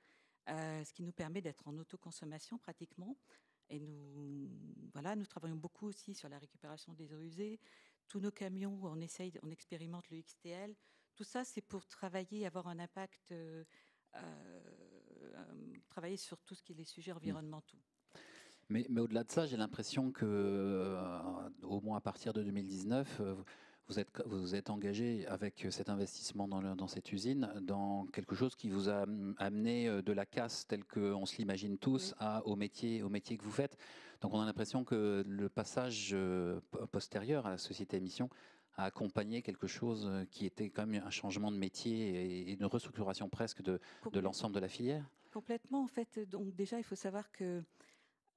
ce qui nous permet d'être en autoconsommation pratiquement. Et nous travaillons beaucoup aussi sur la récupération des eaux usées. Tous nos camions, on expérimente le XTL. Tout ça, c'est pour travailler, avoir un impact, travailler sur tout ce qui est les sujets environnementaux. Mais au-delà de ça, j'ai l'impression que, au moins à partir de 2019, vous êtes engagé avec cet investissement dans cette usine, dans quelque chose qui vous a amené de la casse telle qu'on se l'imagine tous au métier que vous faites. Donc on a l'impression que le passage postérieur à la société à mission a accompagné quelque chose qui était quand même un changement de métier et une restructuration presque de l'ensemble de la filière. Complètement, en fait. Donc déjà, il faut savoir que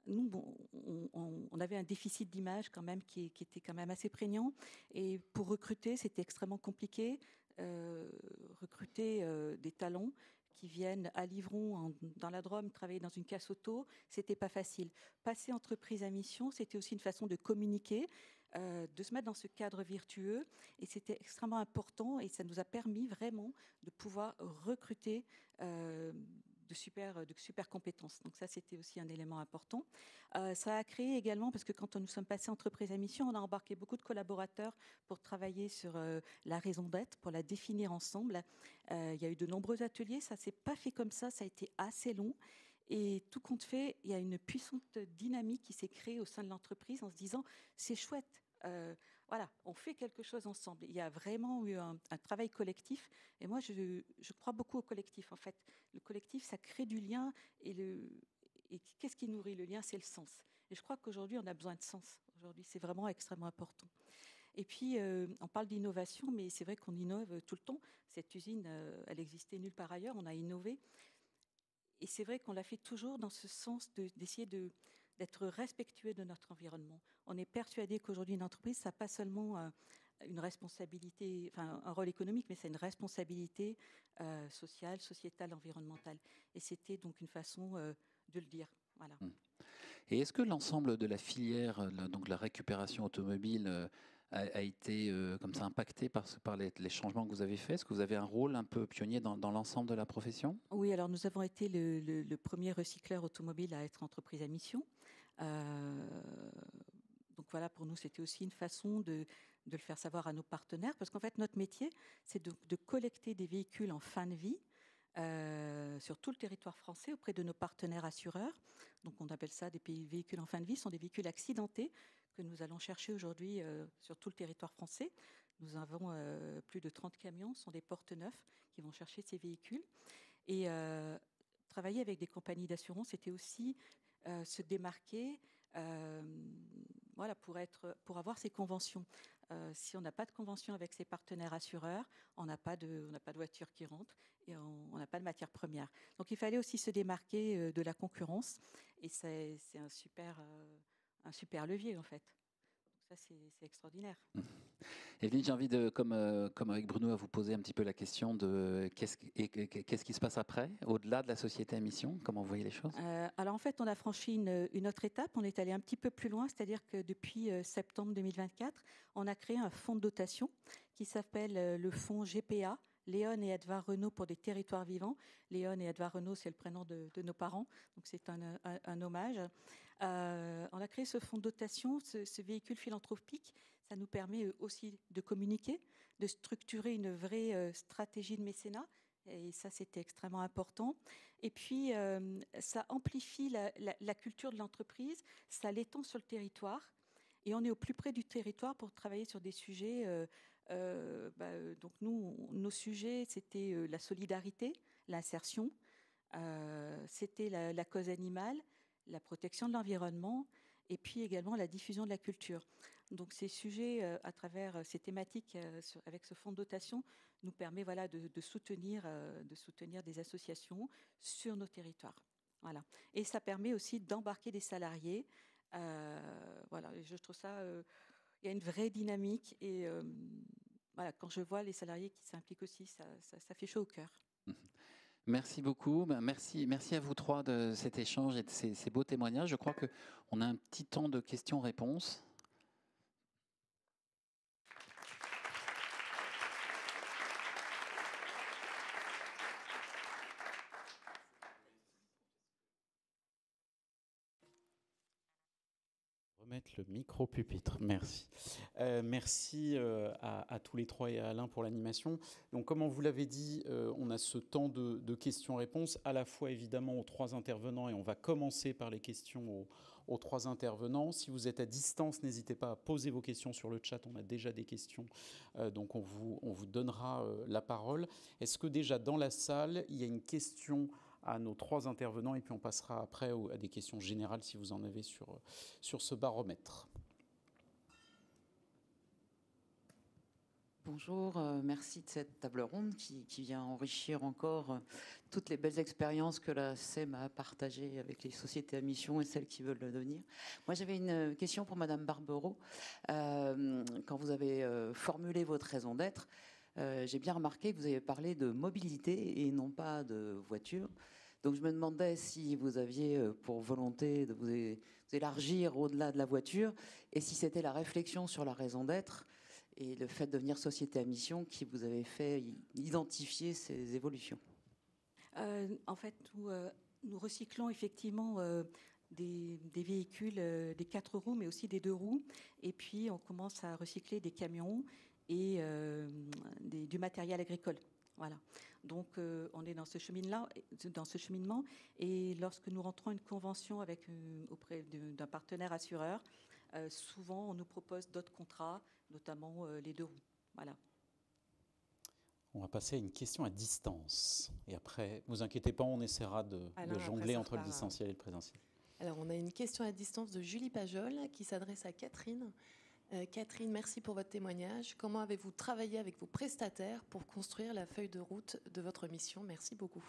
nous, on avait un déficit d'image quand même qui était quand même assez prégnant. Et pour recruter, c'était extrêmement compliqué. Recruter des talents qui viennent à Livron, dans la Drôme, travailler dans une casse auto, c'était pas facile. Passer entreprise à mission, c'était aussi une façon de communiquer, de se mettre dans ce cadre vertueux. Et c'était extrêmement important et ça nous a permis vraiment de pouvoir recruter de super compétences. Donc ça, c'était aussi un élément important. Ça a créé également, parce que quand nous sommes passés entreprise à mission, on a embarqué beaucoup de collaborateurs pour travailler sur la raison d'être, pour la définir ensemble. Il y a eu de nombreux ateliers. Ça ne s'est pas fait comme ça. Ça a été assez long. Et tout compte fait, il y a une puissante dynamique qui s'est créée au sein de l'entreprise en se disant, c'est chouette. Voilà, on fait quelque chose ensemble. Il y a vraiment eu un travail collectif. Et moi, je crois beaucoup au collectif, en fait. Le collectif, ça crée du lien. Et qu'est-ce qui nourrit le lien? C'est le sens. Et je crois qu'aujourd'hui, on a besoin de sens. Aujourd'hui, c'est vraiment extrêmement important. Et puis, on parle d'innovation, mais c'est vrai qu'on innove tout le temps. Cette usine, elle existait nulle part ailleurs. On a innové. Et c'est vrai qu'on l'a fait toujours dans ce sens d'essayer d'être respectueux de notre environnement. On est persuadé qu'aujourd'hui, une entreprise, ça n'a pas seulement une responsabilité, enfin un rôle économique, mais c'est une responsabilité sociale, sociétale, environnementale. Et c'était donc une façon de le dire. Voilà. Et est-ce que l'ensemble de la filière, donc la récupération automobile, a été comme ça impacté par les changements que vous avez faits? Est-ce que vous avez un rôle un peu pionnier dans l'ensemble de la profession? Oui, alors nous avons été le premier recycleur automobile à être entreprise à mission. Donc voilà, pour nous, c'était aussi une façon de le faire savoir à nos partenaires, parce qu'en fait, notre métier, c'est de collecter des véhicules en fin de vie sur tout le territoire français auprès de nos partenaires assureurs. Donc on appelle ça des véhicules en fin de vie. Ce sont des véhicules accidentés que nous allons chercher aujourd'hui sur tout le territoire français. Nous avons plus de 30 camions, ce sont des porte-neufs qui vont chercher ces véhicules. Et travailler avec des compagnies d'assurance, c'était aussi se démarquer voilà, pour avoir ces conventions. Si on n'a pas de convention avec ses partenaires assureurs, on n'a pas de voiture qui rentre et on n'a pas de matière première. Donc il fallait aussi se démarquer de la concurrence et c'est un super levier en fait. Donc ça c'est extraordinaire. Evelyne, j'ai envie comme avec Bruno, à vous poser un petit peu la question de qu'est-ce qui se passe après, au-delà de la société à mission, comment vous voyez les choses? Alors en fait, on a franchi une autre étape, on est allé un petit peu plus loin, c'est-à-dire que depuis septembre 2024, on a créé un fonds de dotation qui s'appelle le fonds GPA, Léon et Edouard Renault pour des territoires vivants. Léon et Edouard Renault, c'est le prénom de nos parents, donc c'est un hommage. On a créé ce fonds de dotation, ce véhicule philanthropique. Ça nous permet aussi de communiquer, de structurer une vraie stratégie de mécénat. Et ça, c'était extrêmement important. Et puis, ça amplifie la culture de l'entreprise, ça l'étend sur le territoire. Et on est au plus près du territoire pour travailler sur des sujets. Donc nous, nos sujets, c'était la solidarité, l'insertion, c'était la cause animale, la protection de l'environnement et puis également la diffusion de la culture. Donc ces sujets, à travers ces thématiques, avec ce fonds de dotation, nous permet voilà, de soutenir des associations sur nos territoires. Voilà. Et ça permet aussi d'embarquer des salariés. Voilà, je trouve ça, il y a une vraie dynamique et voilà, quand je vois les salariés qui s'impliquent aussi, ça fait chaud au cœur. Merci beaucoup. Merci à vous trois de cet échange et de ces beaux témoignages. Je crois qu'on a un petit temps de questions-réponses. Remettre le micro-pupitre, merci. Merci à tous les trois et à Alain pour l'animation. Donc, comme on vous l'avait dit, on a ce temps de questions-réponses, à la fois évidemment aux trois intervenants, et on va commencer par les questions aux trois intervenants. Si vous êtes à distance, n'hésitez pas à poser vos questions sur le chat, on a déjà des questions, donc on vous donnera la parole. Est-ce que déjà dans la salle, il y a une question à nos trois intervenants, et puis on passera après à des questions générales si vous en avez sur ce baromètre. Bonjour, merci de cette table ronde qui vient enrichir encore toutes les belles expériences que la SEM a partagées avec les sociétés à mission et celles qui veulent le devenir. Moi, j'avais une question pour Madame Barbero. Quand vous avez formulé votre raison d'être, j'ai bien remarqué que vous avez parlé de mobilité et non pas de voiture. Donc je me demandais si vous aviez pour volonté de vous élargir au-delà de la voiture et si c'était la réflexion sur la raison d'être et le fait de devenir société à mission qui vous avait fait identifier ces évolutions. En fait, nous recyclons effectivement des véhicules, des 4 roues, mais aussi des 2 roues. Et puis, on commence à recycler des camions et du matériel agricole. Voilà. Donc, on est dans ce cheminement. Et lorsque nous rentrons une convention auprès d'un partenaire assureur, souvent, on nous propose d'autres contrats, notamment les 2 roues. Voilà. On va passer à une question à distance. Et après, vous inquiétez pas, on essaiera de jongler entre le distanciel et le présentiel. Alors, on a une question à distance de Julie Pajol qui s'adresse à Catherine. Catherine, merci pour votre témoignage. Comment avez-vous travaillé avec vos prestataires pour construire la feuille de route de votre mission? Merci beaucoup.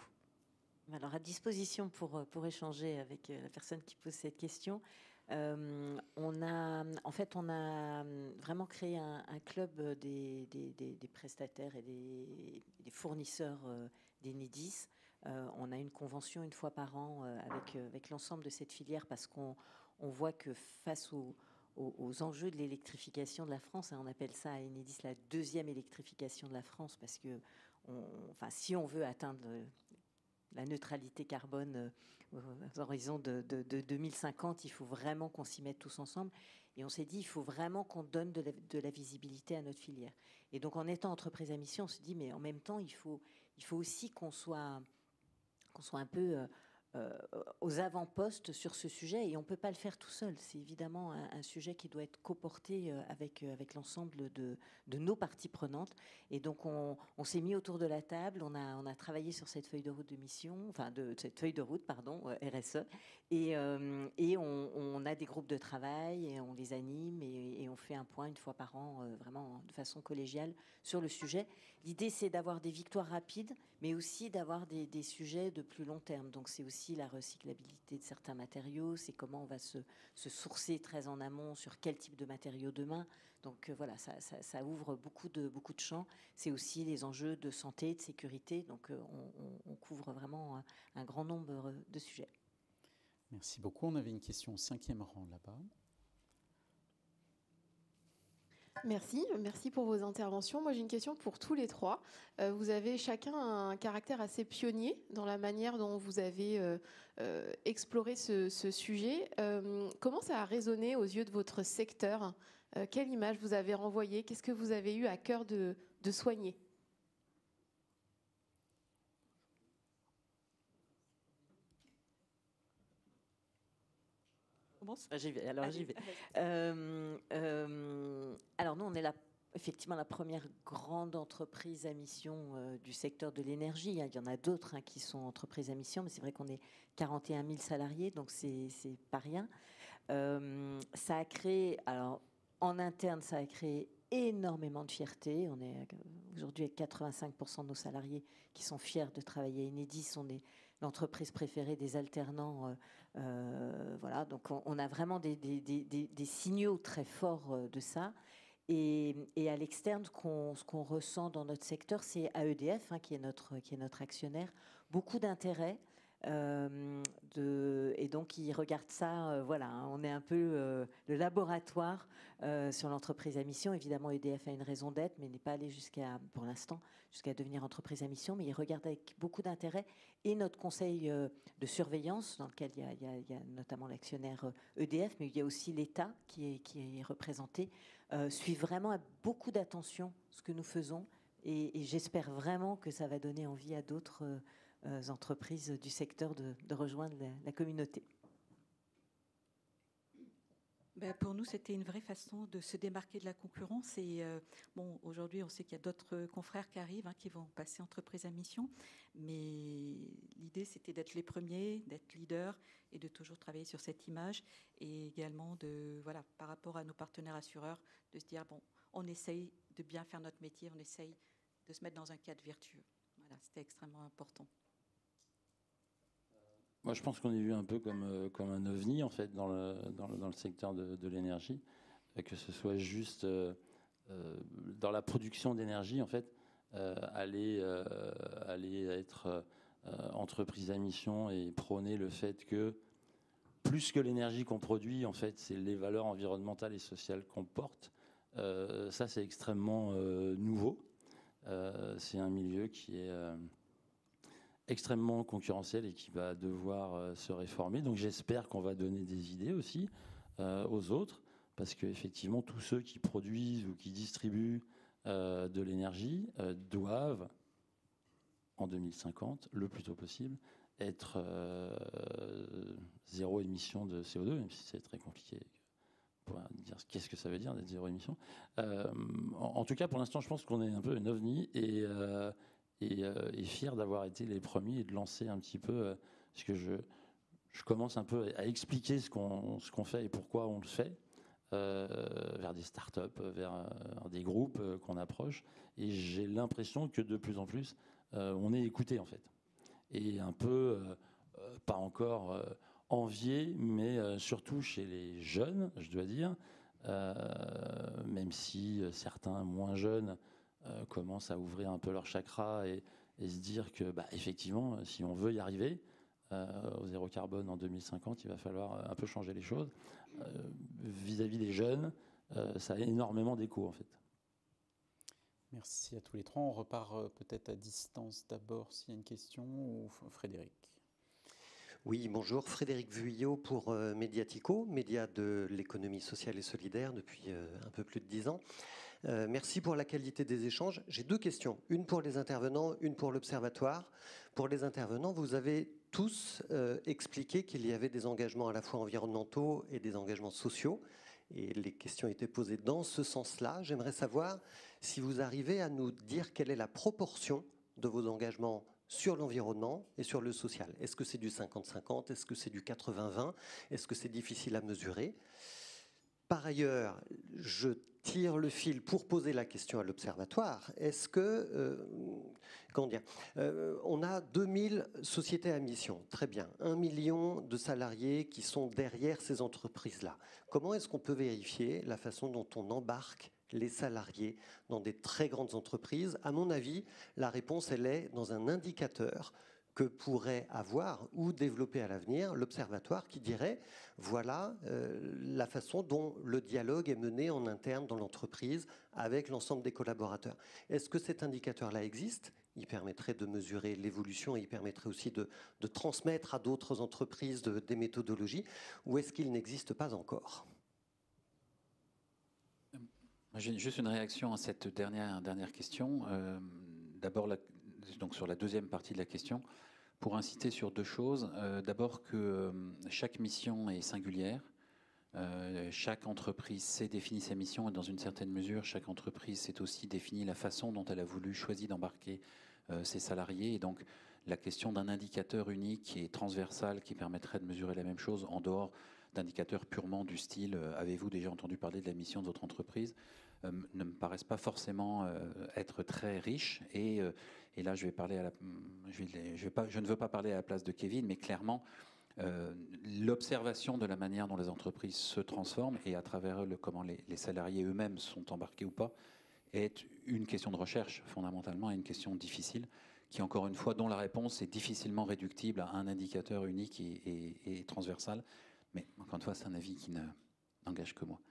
Alors, à disposition pour échanger avec la personne qui pose cette question. On a vraiment créé un club des prestataires et des fournisseurs d'Enedis. On a une convention une fois par an avec l'ensemble de cette filière parce qu'on voit que face aux enjeux de l'électrification de la France, on appelle ça à Enedis la 2e électrification de la France parce que si on veut atteindre la neutralité carbone aux horizons de 2050, il faut vraiment qu'on s'y mette tous ensemble. Et on s'est dit, il faut vraiment qu'on donne de la visibilité à notre filière. Et donc, en étant entreprise à mission, on se dit, mais en même temps, il faut aussi qu'on soit un peu aux avant-postes sur ce sujet. Et on ne peut pas le faire tout seul. C'est évidemment un sujet qui doit être coporté avec l'ensemble de nos parties prenantes. Et donc, on s'est mis autour de la table. On a travaillé sur cette feuille de route de mission, cette feuille de route, RSE. Et on a des groupes de travail et on les anime et on fait un point une fois par an, vraiment de façon collégiale, sur le sujet. L'idée, c'est d'avoir des victoires rapides, mais aussi d'avoir des sujets de plus long terme. Donc, c'est aussi la recyclabilité de certains matériaux, c'est comment on va se sourcer très en amont sur quel type de matériaux demain. Donc voilà, ça ouvre beaucoup de champs. C'est aussi les enjeux de santé, de sécurité. Donc on couvre vraiment un grand nombre de sujets. Merci beaucoup. On avait une question au 5e rang là-bas. Merci pour vos interventions. Moi, j'ai une question pour tous les trois. Vous avez chacun un caractère assez pionnier dans la manière dont vous avez exploré ce sujet. Comment ça a résonné aux yeux de votre secteur? Quelle image vous avez renvoyée? Qu'est-ce que vous avez eu à cœur de soigner? Alors j'y vais. Alors nous, on est effectivement la première grande entreprise à mission du secteur de l'énergie. Il y en a d'autres qui sont entreprises à mission, mais c'est vrai qu'on est 41 000 salariés, donc c'est pas rien. Ça a créé, alors en interne, ça a créé énormément de fierté. On est aujourd'hui avec 85% de nos salariés qui sont fiers de travailler à Enedis. On est l'entreprise préférée des alternants. Voilà, donc on a vraiment des signaux très forts de ça. Et à l'externe, ce qu'on ressent dans notre secteur, c'est à EDF, qui est notre actionnaire, beaucoup d'intérêt. Et donc ils regardent ça, voilà, on est un peu le laboratoire sur l'entreprise à mission. Évidemment, EDF a une raison d'être, mais n'est pas allé pour l'instant, jusqu'à devenir entreprise à mission, mais ils regardent avec beaucoup d'intérêt. Et notre conseil de surveillance, dans lequel il y a notamment l'actionnaire EDF, mais il y a aussi l'État qui est représenté, suit vraiment avec beaucoup d'attention ce que nous faisons, et j'espère vraiment que ça va donner envie à d'autres entreprises du secteur de rejoindre la communauté. Pour nous, c'était une vraie façon de se démarquer de la concurrence. Et bon, aujourd'hui, on sait qu'il y a d'autres confrères qui arrivent, qui vont passer entreprise à mission. Mais l'idée, c'était d'être les premiers, d'être leaders et de toujours travailler sur cette image. Et également, voilà, par rapport à nos partenaires assureurs, de se dire, bon, on essaye de bien faire notre métier, on essaye de se mettre dans un cadre vertueux. Voilà, c'était extrêmement important. Moi, je pense qu'on est vu un peu comme un ovni, en fait, dans le secteur de l'énergie, que ce soit juste dans la production d'énergie, en fait, aller être entreprise à mission et prôner le fait que plus que l'énergie qu'on produit, en fait, c'est les valeurs environnementales et sociales qu'on porte. Ça, c'est extrêmement nouveau. C'est un milieu qui est extrêmement concurrentiel et qui va devoir se réformer. Donc j'espère qu'on va donner des idées aussi aux autres, parce qu'effectivement, tous ceux qui produisent ou qui distribuent de l'énergie doivent, en 2050, le plus tôt possible, être zéro émission de CO2, même si c'est très compliqué pour dire qu'est-ce que ça veut dire d'être zéro émission. En tout cas, pour l'instant, je pense qu'on est un peu un ovni et fier d'avoir été les premiers et de lancer un petit peu, parce que je commence un peu à expliquer ce qu'on fait et pourquoi on le fait, vers des startups, vers des groupes qu'on approche, et j'ai l'impression que de plus en plus, on est écouté en fait. Et un peu, pas encore envié, mais surtout chez les jeunes, je dois dire, même si certains moins jeunes commencent à ouvrir un peu leur chakra et se dire que, effectivement, si on veut y arriver au zéro carbone en 2050, il va falloir un peu changer les choses. Vis-à-vis des jeunes, ça a énormément d'écho, en fait. Merci à tous les trois. On repart peut-être à distance d'abord s'il y a une question, ou Frédéric. Oui, bonjour, Frédéric Vuillot pour Mediatico, média de l'économie sociale et solidaire depuis un peu plus de 10 ans. Merci pour la qualité des échanges. J'ai deux questions, une pour les intervenants, une pour l'Observatoire. Pour les intervenants, vous avez tous expliqué qu'il y avait des engagements à la fois environnementaux et des engagements sociaux. Et les questions étaient posées dans ce sens-là. J'aimerais savoir si vous arrivez à nous dire quelle est la proportion de vos engagements sur l'environnement et sur le social. Est-ce que c'est du 50-50? Est-ce que c'est du 80-20? Est-ce que c'est difficile à mesurer? Par ailleurs, je tire le fil pour poser la question à l'Observatoire. Est-ce que, on a 2000 sociétés à mission, très bien, 1 million de salariés qui sont derrière ces entreprises-là. Comment est-ce qu'on peut vérifier la façon dont on embarque les salariés dans des très grandes entreprises? À mon avis, la réponse, elle est dans un indicateur que pourrait avoir ou développer à l'avenir l'Observatoire, qui dirait voilà la façon dont le dialogue est mené en interne dans l'entreprise avec l'ensemble des collaborateurs. Est-ce que cet indicateur-là existe? Il permettrait de mesurer l'évolution et il permettrait aussi de transmettre à d'autres entreprises des méthodologies, ou est-ce qu'il n'existe pas encore? J'ai juste une réaction à cette dernière question. D'abord, donc sur la deuxième partie de la question, pour inciter sur deux choses. D'abord que chaque mission est singulière. Chaque entreprise s'est défini sa mission et dans une certaine mesure, chaque entreprise s'est aussi défini la façon dont elle a voulu choisir d'embarquer ses salariés. Et donc, la question d'un indicateur unique et transversal qui permettrait de mesurer la même chose en dehors d'indicateurs purement du style « Avez-vous déjà entendu parler de la mission de votre entreprise ?» ne me paraissent pas forcément être très riches. Et là, je ne veux pas parler à la place de Kevin, mais clairement, l'observation de la manière dont les entreprises se transforment et à travers eux, comment les salariés eux-mêmes sont embarqués ou pas, est une question de recherche fondamentalement et une question difficile qui, encore une fois, dont la réponse est difficilement réductible à un indicateur unique et transversal. Mais encore une fois, c'est un avis qui n'engage que moi.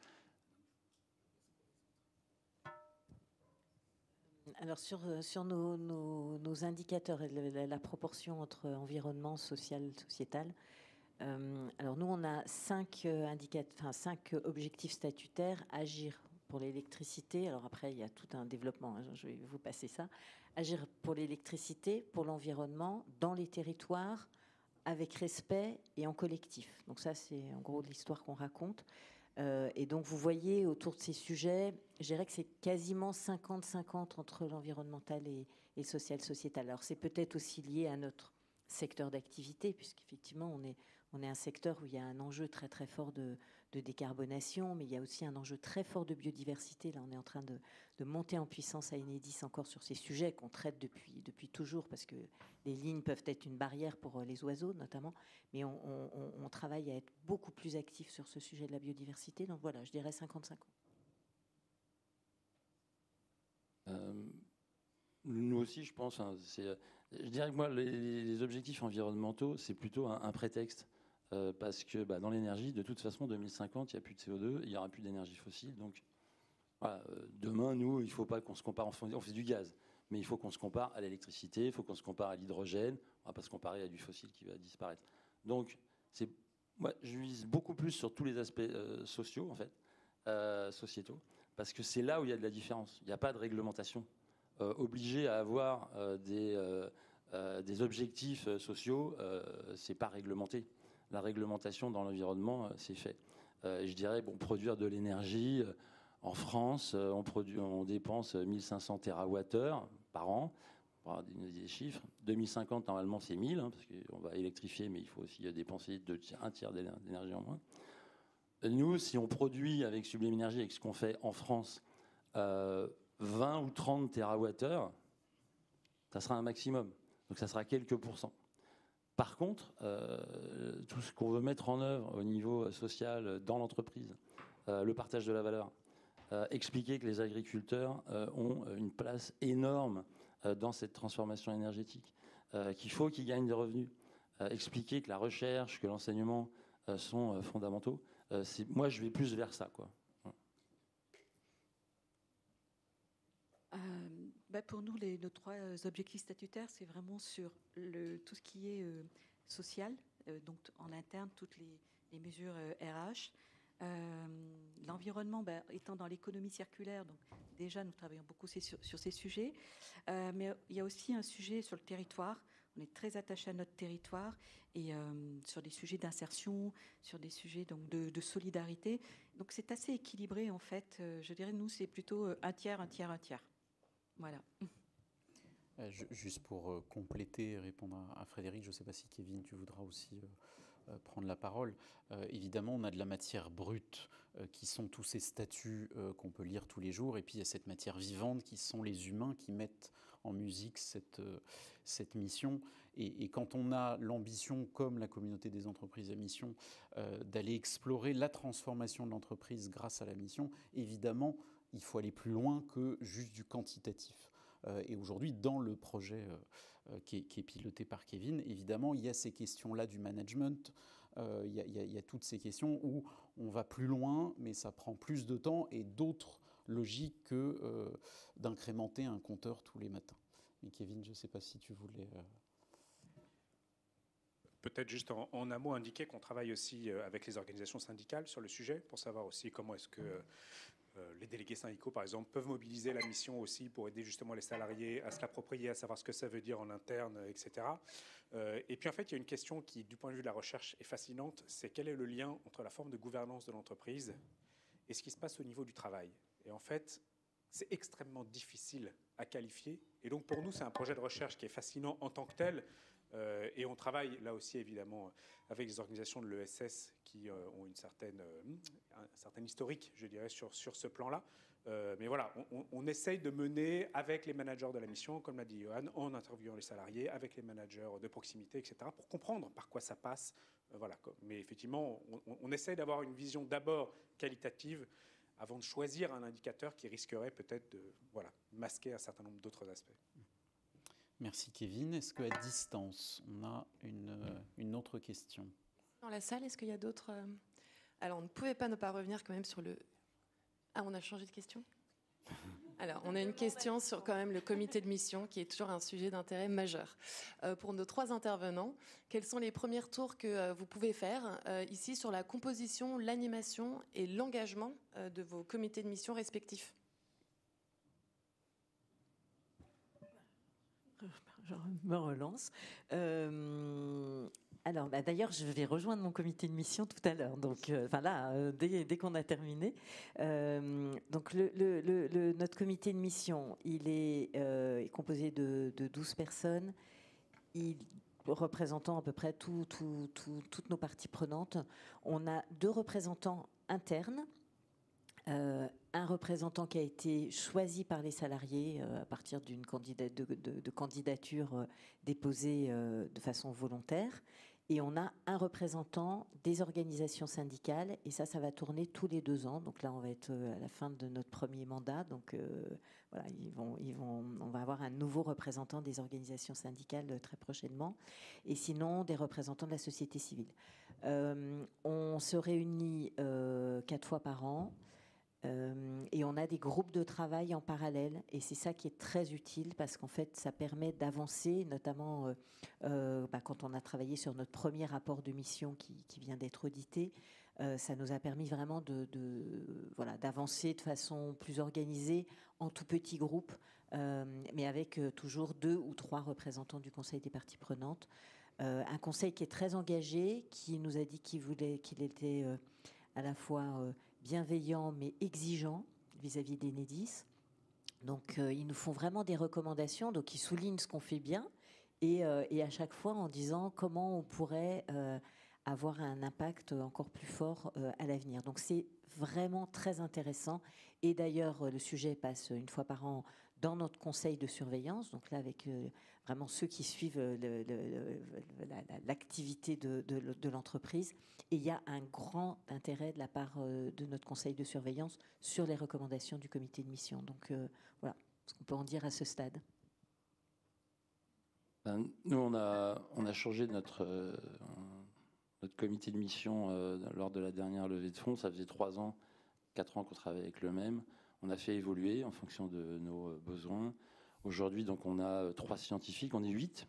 Alors sur nos indicateurs et la proportion entre environnement, social, sociétal, alors nous on a 5 objectifs statutaires. Agir pour l'électricité, alors après il y a tout un développement, je vais vous passer ça. Agir pour l'électricité, pour l'environnement, dans les territoires, avec respect et en collectif. Donc ça c'est en gros l'histoire qu'on raconte. Et donc, vous voyez, autour de ces sujets, je dirais que c'est quasiment 50-50 entre l'environnemental et le social-sociétal. Alors, c'est peut-être aussi lié à notre secteur d'activité, puisqu'effectivement, on est un secteur où il y a un enjeu très, très fort de décarbonation, mais il y a aussi un enjeu très fort de biodiversité. Là, on est en train de monter en puissance à Enedis encore sur ces sujets qu'on traite depuis toujours, parce que les lignes peuvent être une barrière pour les oiseaux, notamment, mais on travaille à être beaucoup plus actif sur ce sujet de la biodiversité. Donc voilà, je dirais 50-50. Nous aussi, je pense, hein, je dirais que moi, les objectifs environnementaux, c'est plutôt un prétexte. Parce que dans l'énergie, de toute façon, 2050, il n'y a plus de CO2, il n'y aura plus d'énergie fossile. Donc, voilà, demain, nous, il ne faut pas qu'on se compare. On fait du gaz, mais il faut qu'on se compare à l'électricité, il faut qu'on se compare à l'hydrogène. On ne va pas se comparer à du fossile qui va disparaître. Donc, moi, je vise beaucoup plus sur tous les aspects sociaux, en fait, sociétaux, parce que c'est là où il y a de la différence. Il n'y a pas de réglementation obligée à avoir des objectifs sociaux. C'est pas réglementé. La réglementation dans l'environnement, c'est fait. Je dirais, produire de l'énergie, en France, on dépense 1500 TWh par an, pour avoir des chiffres. 2050, normalement, c'est 1000, hein, parce qu'on va électrifier, mais il faut aussi dépenser un tiers d'énergie en moins. Nous, si on produit avec Sublime Énergie, avec ce qu'on fait en France, 20 ou 30 TWh, ça sera un maximum. Donc ça sera quelques pourcents. Par contre, tout ce qu'on veut mettre en œuvre au niveau social dans l'entreprise, le partage de la valeur, expliquer que les agriculteurs ont une place énorme dans cette transformation énergétique, qu'il faut qu'ils gagnent des revenus, expliquer que la recherche, que l'enseignement sont fondamentaux. Moi, je vais plus vers ça, quoi. Pour nous, nos 3 objectifs statutaires, c'est vraiment sur tout ce qui est social, donc en interne, toutes les mesures RH. L'environnement, étant dans l'économie circulaire, donc déjà nous travaillons beaucoup sur ces sujets, mais il y a aussi un sujet sur le territoire. On est très attaché à notre territoire et sur des sujets d'insertion, sur des sujets donc de solidarité. Donc c'est assez équilibré en fait. Je dirais nous c'est plutôt un tiers, un tiers, un tiers. Voilà. Juste pour compléter et répondre à Frédéric, je ne sais pas si Kevin, tu voudras aussi prendre la parole. Évidemment, on a de la matière brute qui sont tous ces statuts qu'on peut lire tous les jours, et puis il y a cette matière vivante qui sont les humains qui mettent en musique cette mission. Et quand on a l'ambition, comme la communauté des entreprises à mission, d'aller explorer la transformation de l'entreprise grâce à la mission, évidemment, il faut aller plus loin que juste du quantitatif. Et aujourd'hui, dans le projet qui est piloté par Kevin, évidemment, il y a ces questions-là du management, il y a toutes ces questions où on va plus loin, mais ça prend plus de temps et d'autres logiques que d'incrémenter un compteur tous les matins. Et Kevin, je ne sais pas si tu voulais... Peut-être juste en un mot indiquer qu'on travaille aussi avec les organisations syndicales sur le sujet, pour savoir aussi comment est-ce que Les délégués syndicaux, par exemple, peuvent mobiliser la mission aussi pour aider justement les salariés à se l'approprier, à savoir ce que ça veut dire en interne, etc. Et puis en fait, il y a une question qui, du point de vue de la recherche, est fascinante, c'est quel est le lien entre la forme de gouvernance de l'entreprise et ce qui se passe au niveau du travail. Et en fait, c'est extrêmement difficile à qualifier. Et donc pour nous, c'est un projet de recherche qui est fascinant en tant que tel. Et on travaille là aussi évidemment avec les organisations de l'ESS qui ont un certain historique, je dirais, sur ce plan-là. Mais voilà, on essaye de mener avec les managers de la mission, comme l'a dit Johan, en interviewant les salariés, avec les managers de proximité, etc., pour comprendre par quoi ça passe. Voilà. Mais effectivement, on essaye d'avoir une vision d'abord qualitative avant de choisir un indicateur qui risquerait peut-être de masquer un certain nombre d'autres aspects. Merci Kevin. Est-ce qu'à distance, on a une autre question? Dans la salle, est-ce qu'il y a d'autres... Alors, on ne pouvait pas ne pas revenir quand même sur le... Ah, on a changé de question? Alors, on a une question sur quand même le comité de mission, qui est toujours un sujet d'intérêt majeur. Pour nos 3 intervenants, quels sont les premiers tours que vous pouvez faire ici sur la composition, l'animation et l'engagement de vos comités de mission respectifs? Je me relance. Alors, d'ailleurs, je vais rejoindre mon comité de mission tout à l'heure. Donc, dès qu'on a terminé. Donc, notre comité de mission, il est composé de 12 personnes, représentant à peu près toutes nos parties prenantes. On a 2 représentants internes. Un représentant qui a été choisi par les salariés à partir d'une candidature déposée de façon volontaire. Et on a un représentant des organisations syndicales. Et ça va tourner tous les 2 ans. Donc là, on va être à la fin de notre premier mandat. Donc voilà, on va avoir un nouveau représentant des organisations syndicales très prochainement. Et sinon, des représentants de la société civile. On se réunit 4 fois par an. Et on a des groupes de travail en parallèle, et c'est ça qui est très utile parce qu'en fait ça permet d'avancer, notamment quand on a travaillé sur notre premier rapport de mission qui vient d'être audité. Ça nous a permis vraiment d'avancer de façon plus organisée en tout petits groupes, mais avec toujours 2 ou 3 représentants du Conseil des parties prenantes. Un conseil qui est très engagé, qui nous a dit qu'il était à la fois bienveillant mais exigeant vis-à-vis d'Enedis. Donc ils nous font vraiment des recommandations, donc ils soulignent ce qu'on fait bien et à chaque fois en disant comment on pourrait avoir un impact encore plus fort à l'avenir. Donc c'est vraiment très intéressant, et d'ailleurs le sujet passe une fois par an dans notre conseil de surveillance, donc là avec vraiment ceux qui suivent l'activité de l'entreprise. Et il y a un grand intérêt de la part de notre conseil de surveillance sur les recommandations du comité de mission. Donc voilà ce qu'on peut en dire à ce stade. Nous, on a changé notre comité de mission lors de la dernière levée de fonds. Ça faisait 3 ans, 4 ans qu'on travaillait avec le même. On a fait évoluer en fonction de nos besoins. Aujourd'hui, donc, on a 3 scientifiques, on est 8.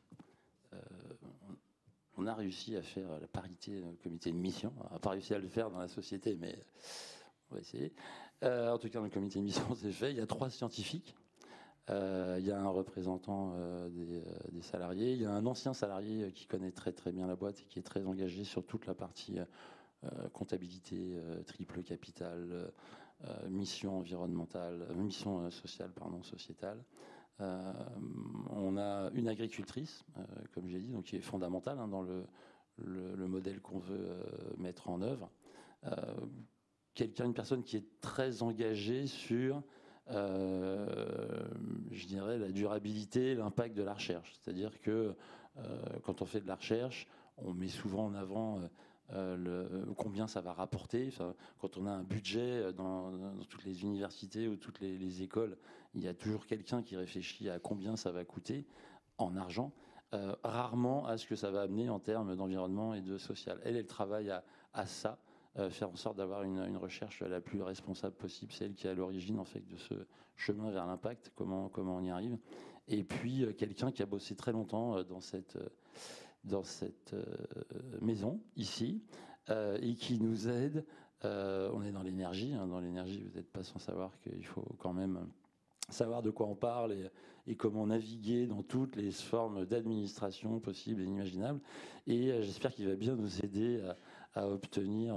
On a réussi à faire la parité dans le comité de mission. On n'a pas réussi à le faire dans la société, mais on va essayer. En tout cas, dans le comité de mission, c'est fait. Il y a 3 scientifiques. Il y a un représentant des salariés. Il y a un ancien salarié qui connaît très très bien la boîte et qui est très engagé sur toute la partie comptabilité, triple capital, mission environnementale, mission sociale, sociétale. On a une agricultrice, comme j'ai dit, donc qui est fondamentale dans le modèle qu'on veut mettre en œuvre. Une personne qui est très engagée sur, je dirais, la durabilité, l'impact de la recherche. C'est-à-dire que quand on fait de la recherche, on met souvent en avant combien ça va rapporter. Enfin, quand on a un budget dans toutes les universités ou toutes les écoles, il y a toujours quelqu'un qui réfléchit à combien ça va coûter en argent, rarement à ce que ça va amener en termes d'environnement et de social. Elle travaille à ça, faire en sorte d'avoir une recherche la plus responsable possible. C'est elle qui est à l'origine en fait de ce chemin vers l'impact, comment on y arrive. Et puis quelqu'un qui a bossé très longtemps dans cette maison, ici, et qui nous aide On est dans l'énergie. Dans l'énergie, vous n'êtes pas sans savoir qu'il faut quand même savoir de quoi on parle et comment naviguer dans toutes les formes d'administration possibles et inimaginables. Et j'espère qu'il va bien nous aider à obtenir,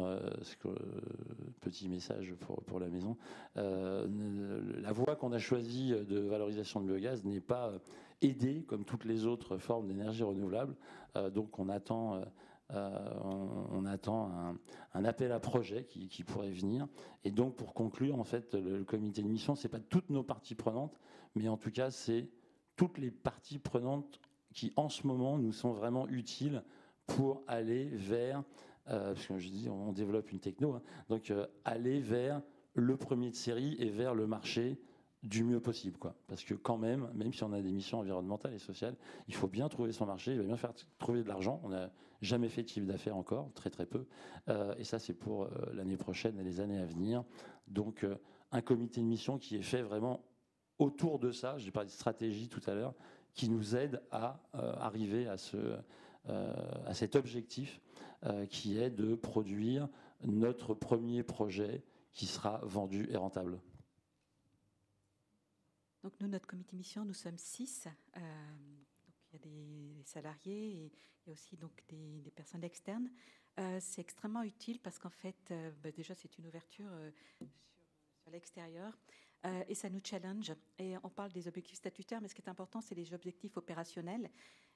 petit message pour la maison, la voie qu'on a choisie de valorisation de biogaz n'est pas aidée comme toutes les autres formes d'énergie renouvelable. Donc on attend un appel à projet qui pourrait venir. Et donc, pour conclure, en fait, le comité de mission, c'est pas toutes nos parties prenantes, mais en tout cas, c'est toutes les parties prenantes qui, en ce moment, nous sont vraiment utiles pour aller vers, parce que je dis, on développe une techno, hein, donc aller vers le premier de série et vers le marché du mieux possible, quoi. Parce que quand même si on a des missions environnementales et sociales, il faut bien trouver son marché, il va bien faire trouver de l'argent. On n'a jamais fait de chiffre d'affaires encore, très très peu. Et ça, c'est pour l'année prochaine et les années à venir. Donc, un comité de mission qui est fait vraiment autour de ça. J'ai parlé de stratégie tout à l'heure, qui nous aide à arriver à cet objectif qui est de produire notre premier projet qui sera vendu et rentable. Donc nous, notre comité mission, nous sommes 6. Donc il y a des salariés et il y a aussi donc des personnes externes. C'est extrêmement utile parce qu'en fait, déjà c'est une ouverture sur l'extérieur et ça nous challenge. Et on parle des objectifs statutaires, mais ce qui est important, c'est les objectifs opérationnels.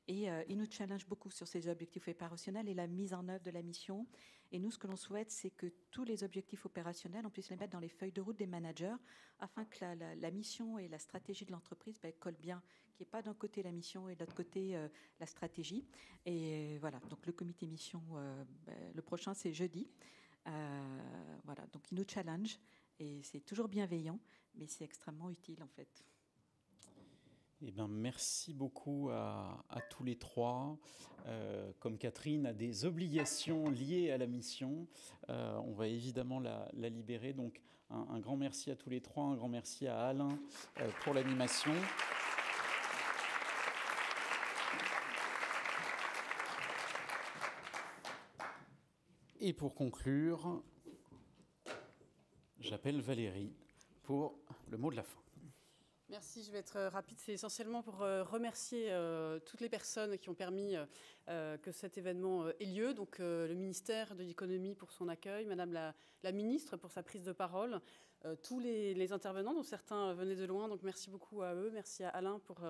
Et il nous challenge beaucoup sur ces objectifs opérationnels et la mise en œuvre de la mission. Et nous, ce que l'on souhaite, c'est que tous les objectifs opérationnels, on puisse les mettre dans les feuilles de route des managers afin que la mission et la stratégie de l'entreprise collent bien, qu'il n'y ait pas d'un côté la mission et de l'autre côté la stratégie. Et voilà, donc le comité mission, le prochain, c'est jeudi. Voilà, donc il nous challenge et c'est toujours bienveillant, mais c'est extrêmement utile en fait. Eh bien, merci beaucoup à tous les trois. Comme Catherine a des obligations liées à la mission, on va évidemment la libérer. Donc, un grand merci à tous les trois, un grand merci à Alain pour l'animation. Et pour conclure, j'appelle Valérie pour le mot de la fin. Merci, je vais être rapide. C'est essentiellement pour remercier toutes les personnes qui ont permis que cet événement ait lieu. Donc le ministère de l'économie pour son accueil, Madame la ministre pour sa prise de parole, tous les intervenants, dont certains venaient de loin. Donc merci beaucoup à eux. Merci à Alain pour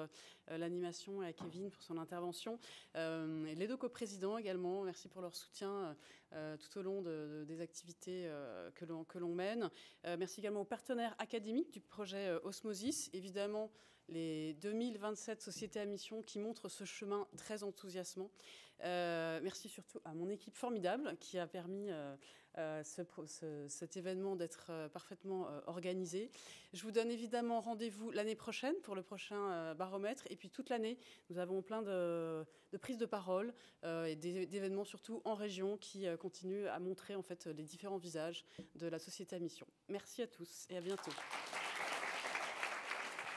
l'animation et à Kevin pour son intervention. Et les deux coprésidents également, merci pour leur soutien tout au long des activités que l'on mène. Merci également aux partenaires académiques du projet Osmosis. Évidemment, les 2027 sociétés à mission qui montrent ce chemin très enthousiasmant. Merci surtout à mon équipe formidable qui a permis cet événement d'être parfaitement organisé. Je vous donne évidemment rendez-vous l'année prochaine pour le prochain baromètre. Et puis toute l'année, nous avons plein de prises de parole et d'événements surtout en région qui continuent à montrer en fait les différents visages de la société à mission. Merci à tous et à bientôt.